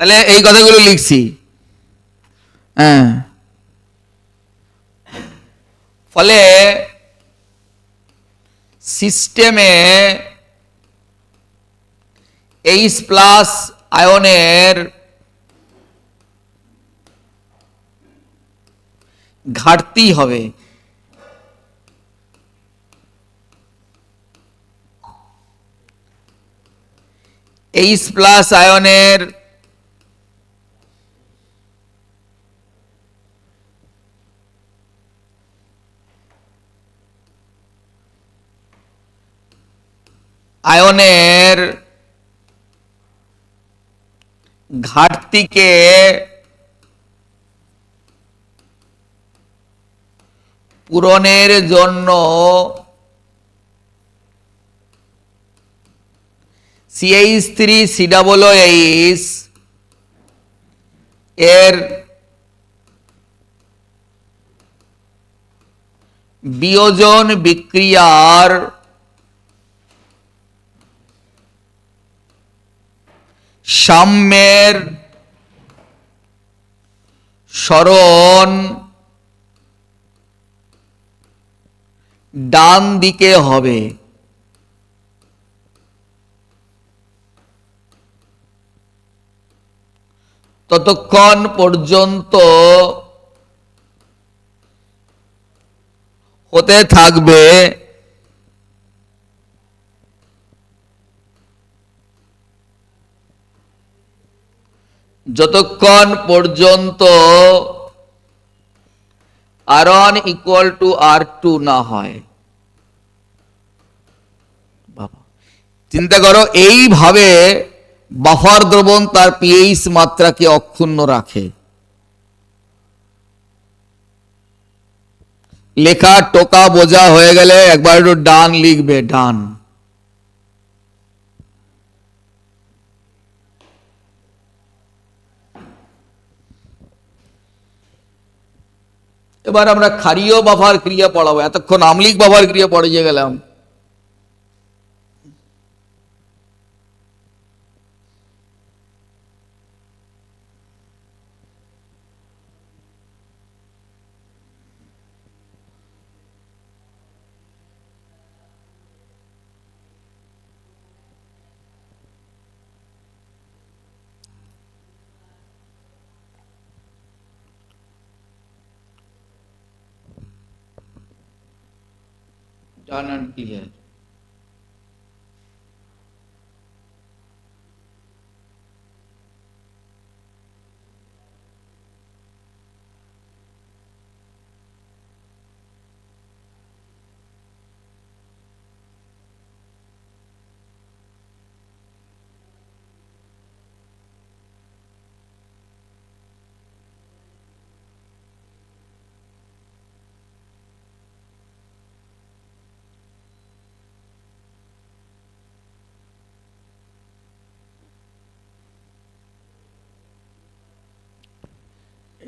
তাহলে এই কথাগুলো লিখছি। হ্যাঁ, ফলে সিস্টেমে এইচ প্লাস আয়নের ঘাটতি হবে। এইচ প্লাস আয়নের ঘাটতিকে পূরণের জন্য CH3COOH এর বিয়োজন বিক্রিয়ার সাম্যের সরণ ডান দিকে হবে। ততক্ষণ পর্যন্ত হতে থাকবে যতক্ষণ পর্যন্ত R1 = R2 না হয়। চিন্তা করো, এইভাবে বাফার দ্রবণ তার পিএইচ মাত্রাকে অক্ষুণ্ণ রাখে। লেখা টোকা বোঝা হয়ে গেলে একবার একটু ডান লিখবে, ডান। এবার আমরা ক্ষারীয় বাফার ক্রিয়া পড়াবো। এতক্ষণ আম্লিক বাফার ক্রিয়া পড়িয়ে গেলাম। Done and clear.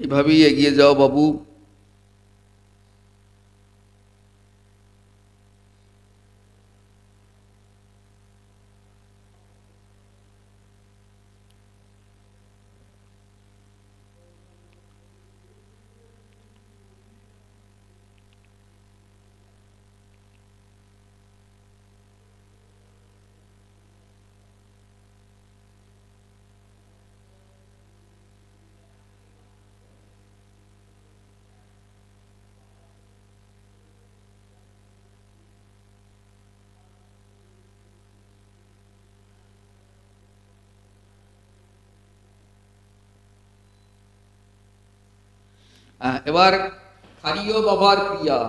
এইভাবেই এগিয়ে যাও বাবু। এবার ক্ষারীয় বাফার ক্রিয়া।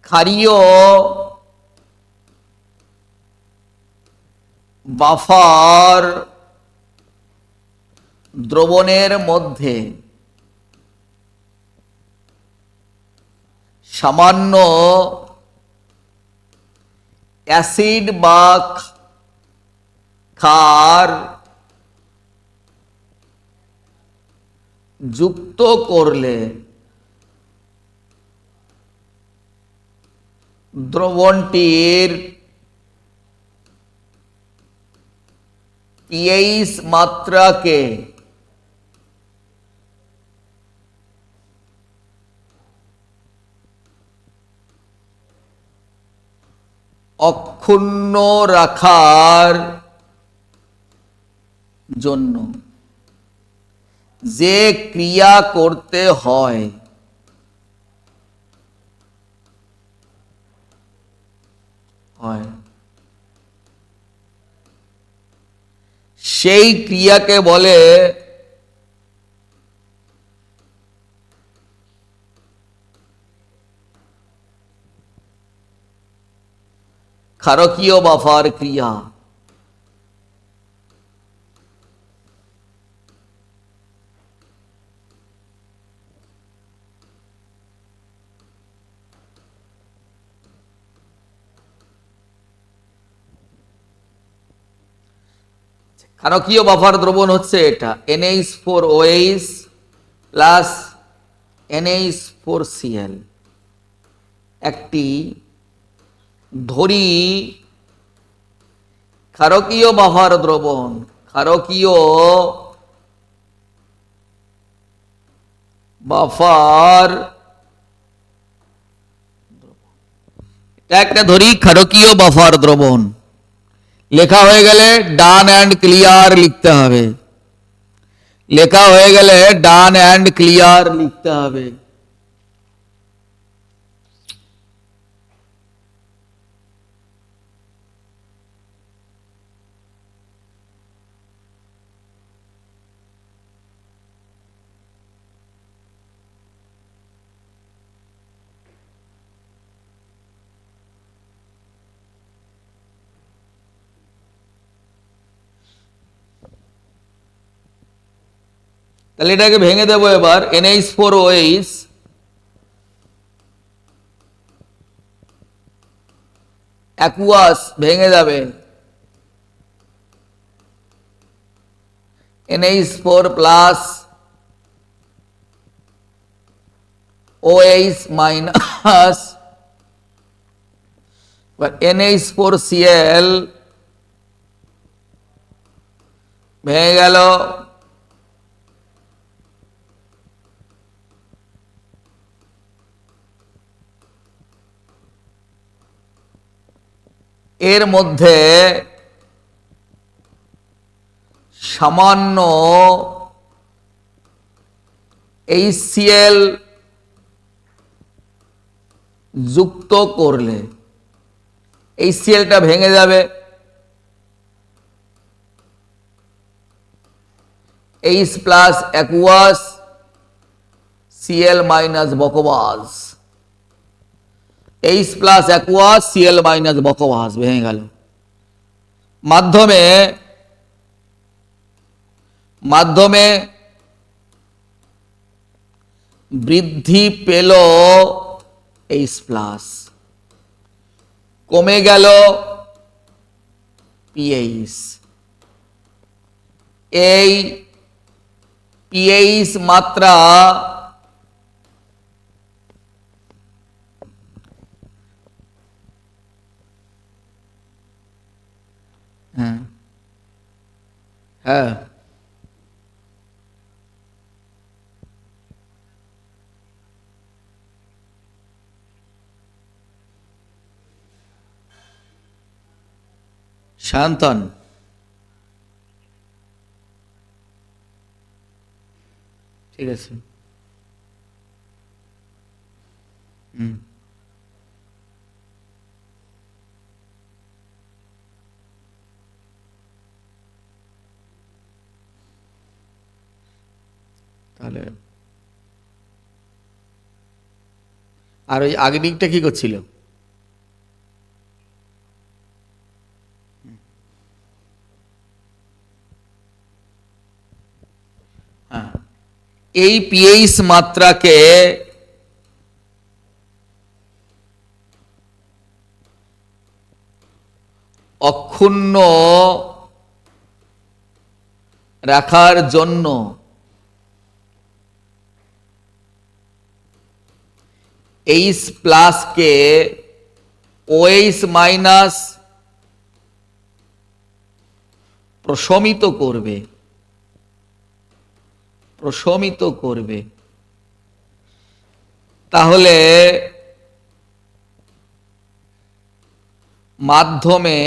ক্ষারীয় বাফার দ্রবণের মধ্যে সামান্য অ্যাসিড বা ক্ষার যুক্ত করলে দ্রবণটির পিএইচ মাত্রাকে অক্ষুণ্ণ রাখার জন্য যে ক্রিয়া করতে হয় সেই ক্রিয়াকে বলে ক্ষারকীয় বাফার ক্রিয়া। ক্ষারকীয় বাফার দ্রবণ হচ্ছে এটা, NH4OH প্লাস NH4Cl, একটি ধরি ক্ষারকীয় বাফার দ্রবণ। ক্ষারকীয় বাফার এটা একটা ধরি ক্ষারকীয় বাফার দ্রবণ। লেখা হয়ে গেলে ডান অ্যান্ড ক্লিয়ার লিখতে হবে। লেখা হয়ে গেলে ডান অ্যান্ড ক্লিয়ার লিখতে হবে। তাহলে এটাকে ভেঙে দেবো এবার। NH4OH অ্যাকুয়াস ভেঙে যাবে, NH4 plus OH minus NH4Cl ভেঙে গেল, এর মধ্যে সামান্য HCl যুক্ত করলে HClটা ভেঙে যাবে, H plus aqueous Cl minus বকবাস, H plus aqueous Cl minus বকবাস ভেঙে গেল। মাধ্যমে মাধ্যমে বৃদ্ধি পেল H প্লাস, কমে গেল পিএইচ। এই পিএইচ মাত্রা হ্যাঁ হ্যাঁ শান্তন, ঠিক আছে। তাহলে আর ওই আগের দিকটা কি করছিল? হ্যাঁ, এই পিএইচ মাত্রাকে অক্ষুণ্ণ রাখার জন্য এইচ প্লাসকে ওএইচ মাইনাস প্রশমিত করবে তাহলে মাধ্যমে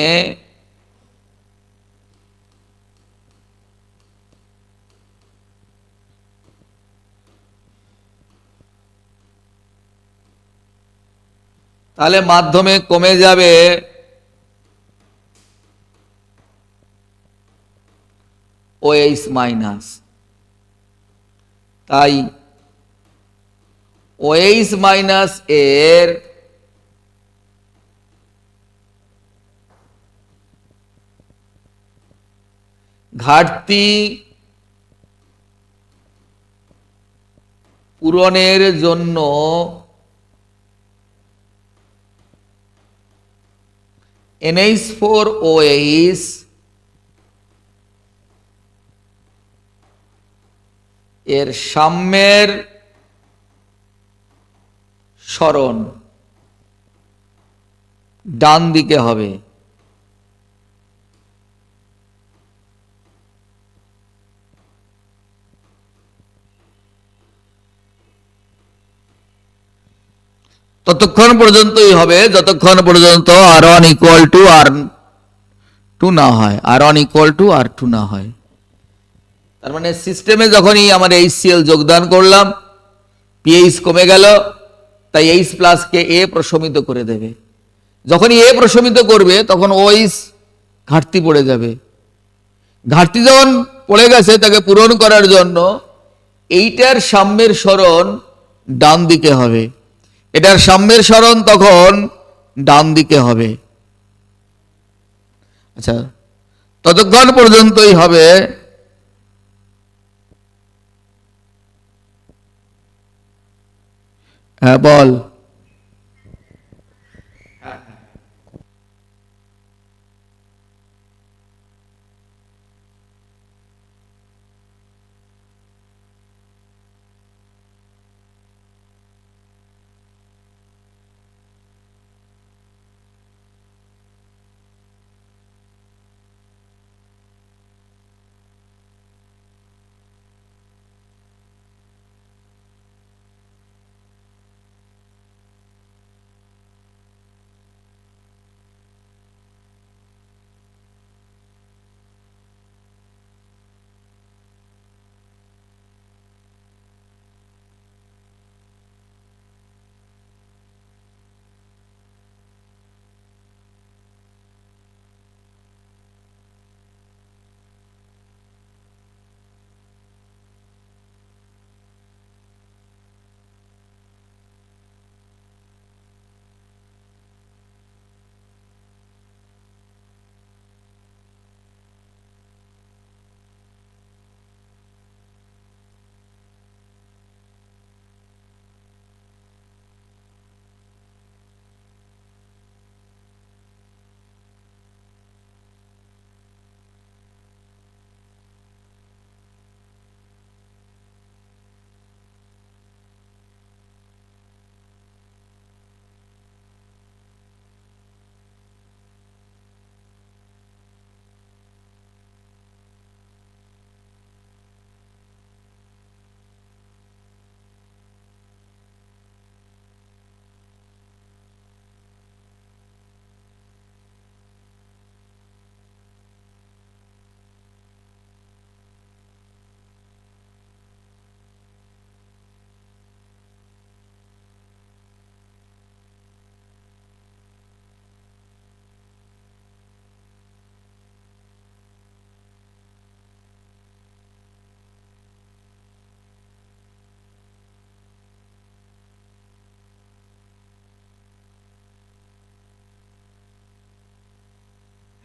কমে যাবে OH মাইনাস। তাই OH মাইনাস এর ঘাটতি পূরণের জন্য NH4OH এর সাম্যের সরণ ডান দিকে হবে। ততক্ষণ পর্যন্তই হবে যতক্ষণ পর্যন্ত R1 ইকুয়াল টু R2 না হয়, R1 ইকুয়াল টু R2 না হয়। তার মানে সিস্টেমে যখনই আমার HCl যোগদান করলাম, pH কমে গেল, তাই H প্লাসকে A প্রশমিত করে দেবে। যখনই A প্রশমিত করবে তখন OH ঘাটতি পড়ে যাবে। ঘাটতি যখন পড়ে গেছে তাকে পূরণ করার জন্য এইটার সাম্যের সরণ ডান দিকে হবে, এটার সাম্যের সরণ তখন ডান দিকে হবে। আচ্ছা, ততক্ষণ পর্যন্তই হবে। হ্যাঁ বল।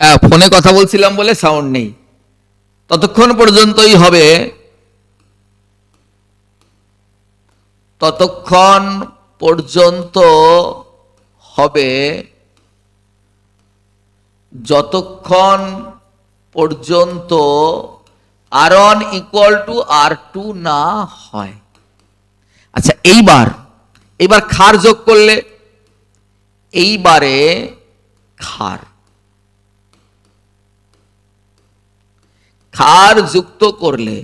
হ্যাঁ, ফোনে কথা বলছিলাম বলে সাউন্ড নেই। ততক্ষণ পর্যন্তই হবে, ততক্ষণ পর্যন্ত হবে যতক্ষণ পর্যন্ত R1 ইকুয়াল টু R2 না হয়। আচ্ছা, এইবার ক্ষার যোগ করলে, এইবারে ক্ষার যুক্ত করলে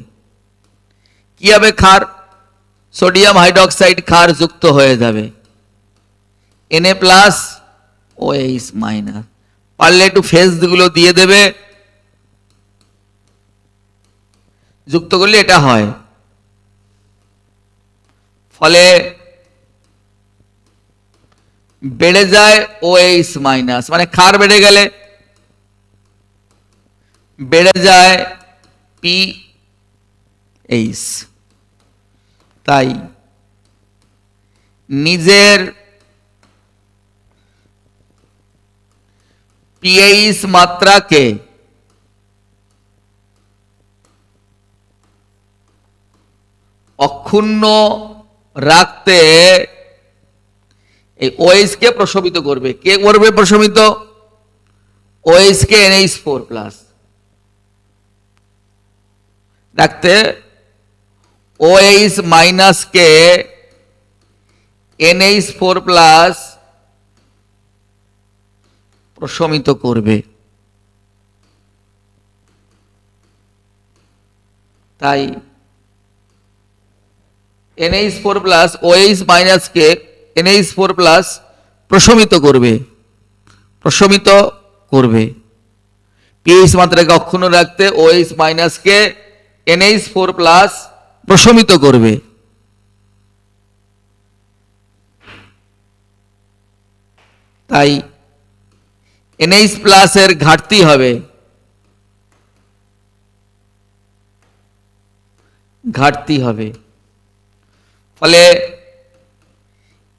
কি হবে? ক্ষার, সোডিয়াম হাইড্রোক্সাইড ক্ষার যুক্ত হয়ে যাবে, Na প্লাস OH মাইনাস। পারলে একটু ফেজ গুলো দিয়ে দেবে, যুক্ত করলে এটা হয়। ফলে বেড়ে যায় OH মাইনাস, মানে ক্ষার বেড়ে গেলে বেড়ে যায় PH। তাই নিজের PH মাত্রাকে অক্ষুণ্ণ রাখতে এই OH কে প্রশমিত করবে। কে করবে প্রশমিত? OH কে NH4 প্লাস রাখতে OH মাইনাস কে NH4 প্লাস প্রশমিত করবে। তাই NH4 প্লাস OH মাইনাস কে NH4 প্লাস প্রশমিত করবে। pH মাত্রাকে অক্ষুণ্ণ রাখতে OH মাইনাস কে NH4 প্লাস প্রশমিত করবে। তাই NH প্লাস এর ঘাটতি হবে, ফলে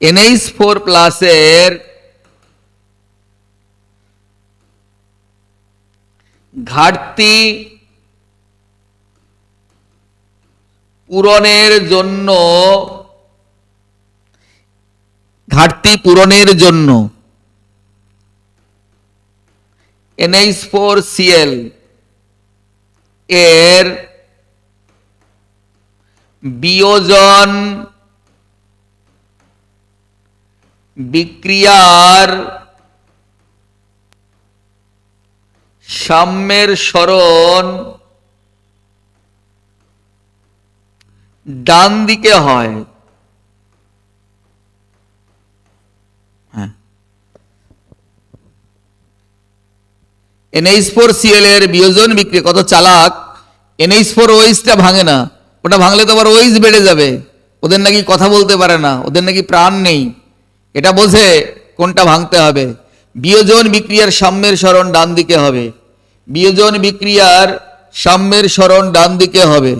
NH4 প্লাসের ঘাটতি পূরণের জন্য NH4Cl এর বিয়োজন বিক্রিয়ার সাম্যের সরণ ডান দিকে হয়। NH4Cl এর বিয়োজন বিক্রিয়া কত চালাক! NH4OH টা ভাঙে না, ওটা ভাঙলে তো আবার OH বেড়ে যাবে। ওদের নাকি কথা বলতে পারে না, ওদের নাকি প্রাণ নেই, এটা বোঝে কোনটা ভাঙতে হবে। বিয়োজন বিক্রিয়ার সাম্যের সরণ ডান দিকে হবে, বিয়োজন বিক্রিয়ার সাম্যের সরণ ডান দিকে হবে।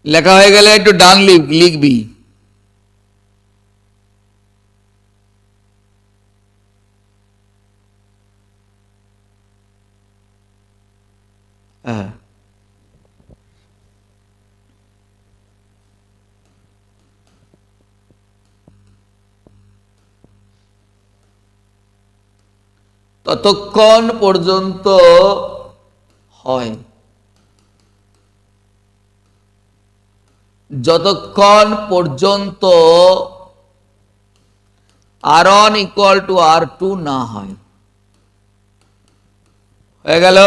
লেখা হয়ে গেলে একটু ডান লিখবি। হ্যাঁ, ততক্ষণ পর্যন্ত হয় যতক্ষণ পর্যন্ত R1 ইকুয়াল টু R2 না হয়। হয়ে গেল?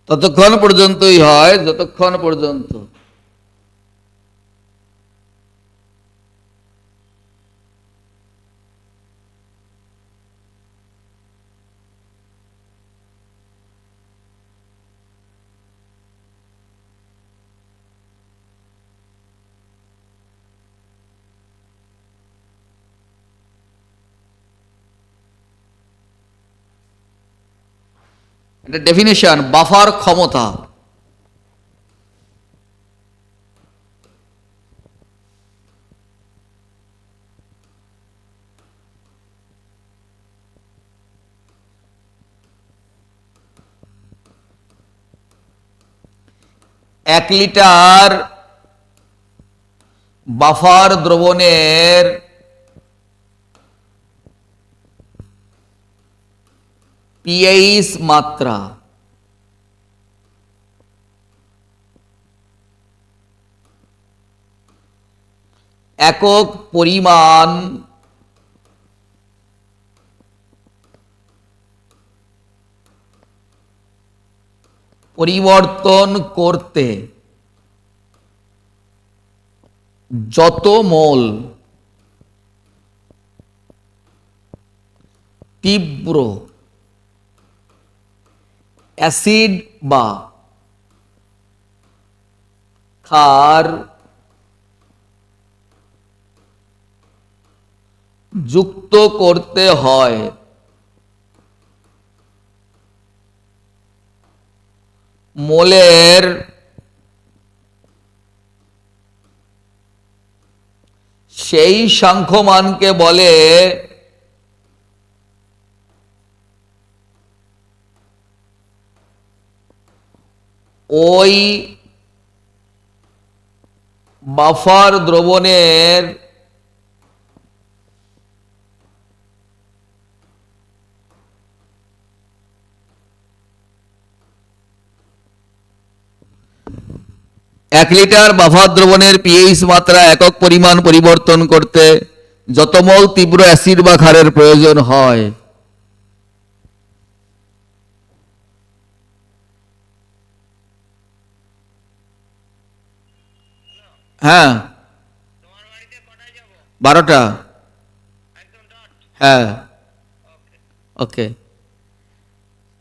ততক্ষণ পর্যন্তই হয় যতক্ষণ পর্যন্ত এটা ডেফিনেশন, বাফার ক্ষমতা। 1 লিটার বাফার দ্রবণের পিএইচ মাত্রা একক পরিমাণ পরিবর্তন করতে যত মোল তীব্র অ্যাসিড বা ক্ষার যুক্ত করতে হয় মোলের সেই সাংখ্যমানকে বলে ওই বাফার দ্রবণের এক লিটার বাফার দ্রবণের পিএইচ মাত্রা একক পরিমাণ পরিবর্তন করতে যত মোল তীব্র অ্যাসিড বা ক্ষারের প্রয়োজন হয় হ্যাঁ 12টা হ্যাঁ ওকে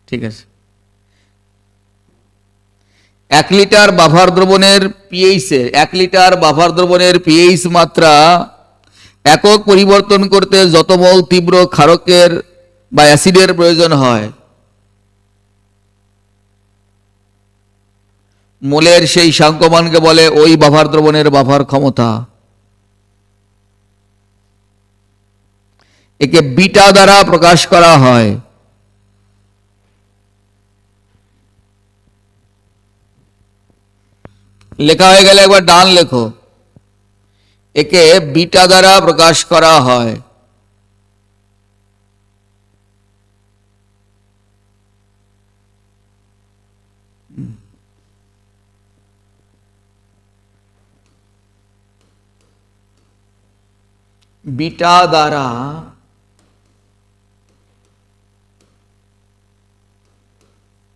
ঠিক আছে 1 লিটার বাফার দ্রবণের পিএইচ মাত্রা একক পরিবর্তন করতে যত মোল তীব্র ক্ষারকের বা অ্যাসিডের প্রয়োজন হয় মোলের সেই সাংখ্যমানকে বলে ওই বাফার দ্রবণের বাফার ক্ষমতা। একে বিটা দ্বারা প্রকাশ করা হয়। লেখা হয়ে গেলে একবার ডান লেখো। একে বিটা দ্বারা প্রকাশ করা হয়। বিটা দ্বারা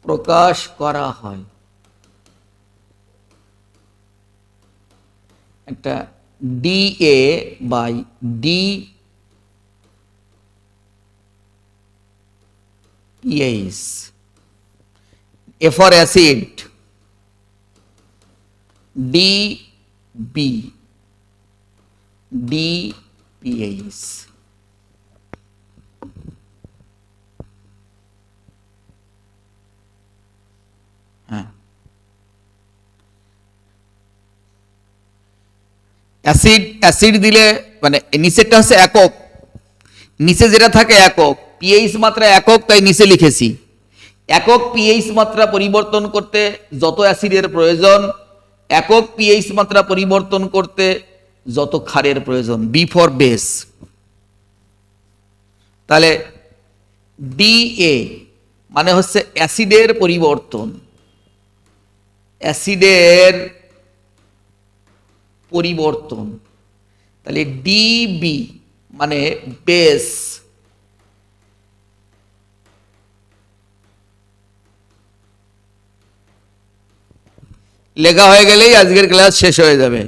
প্রকাশ করা হয়। একটা DA by DPH, A for acid, DB, DPH। হ্যাঁ, অ্যাসিড দিলে মানে নিচেরটা হচ্ছে একক, নিচে যেটা থাকে একক, পিএইচ মাত্রা একক, তাই নিচে লিখেছি একক পিএইচ মাত্রা পরিবর্তন করতে যত অ্যাসিডের প্রয়োজন, একক পিএইচ মাত্রা পরিবর্তন করতে যত ক্ষারের প্রয়োজন, বি ফর বেস। তাহলে ডিএ মানে হচ্ছে অ্যাসিডের পরিবর্তন, অ্যাসিডের পরিবর্তন। তাহলে ডিবি মানে বেস, লেখা হয়ে গেলেই আজকের ক্লাস শেষ হয়ে যাবে।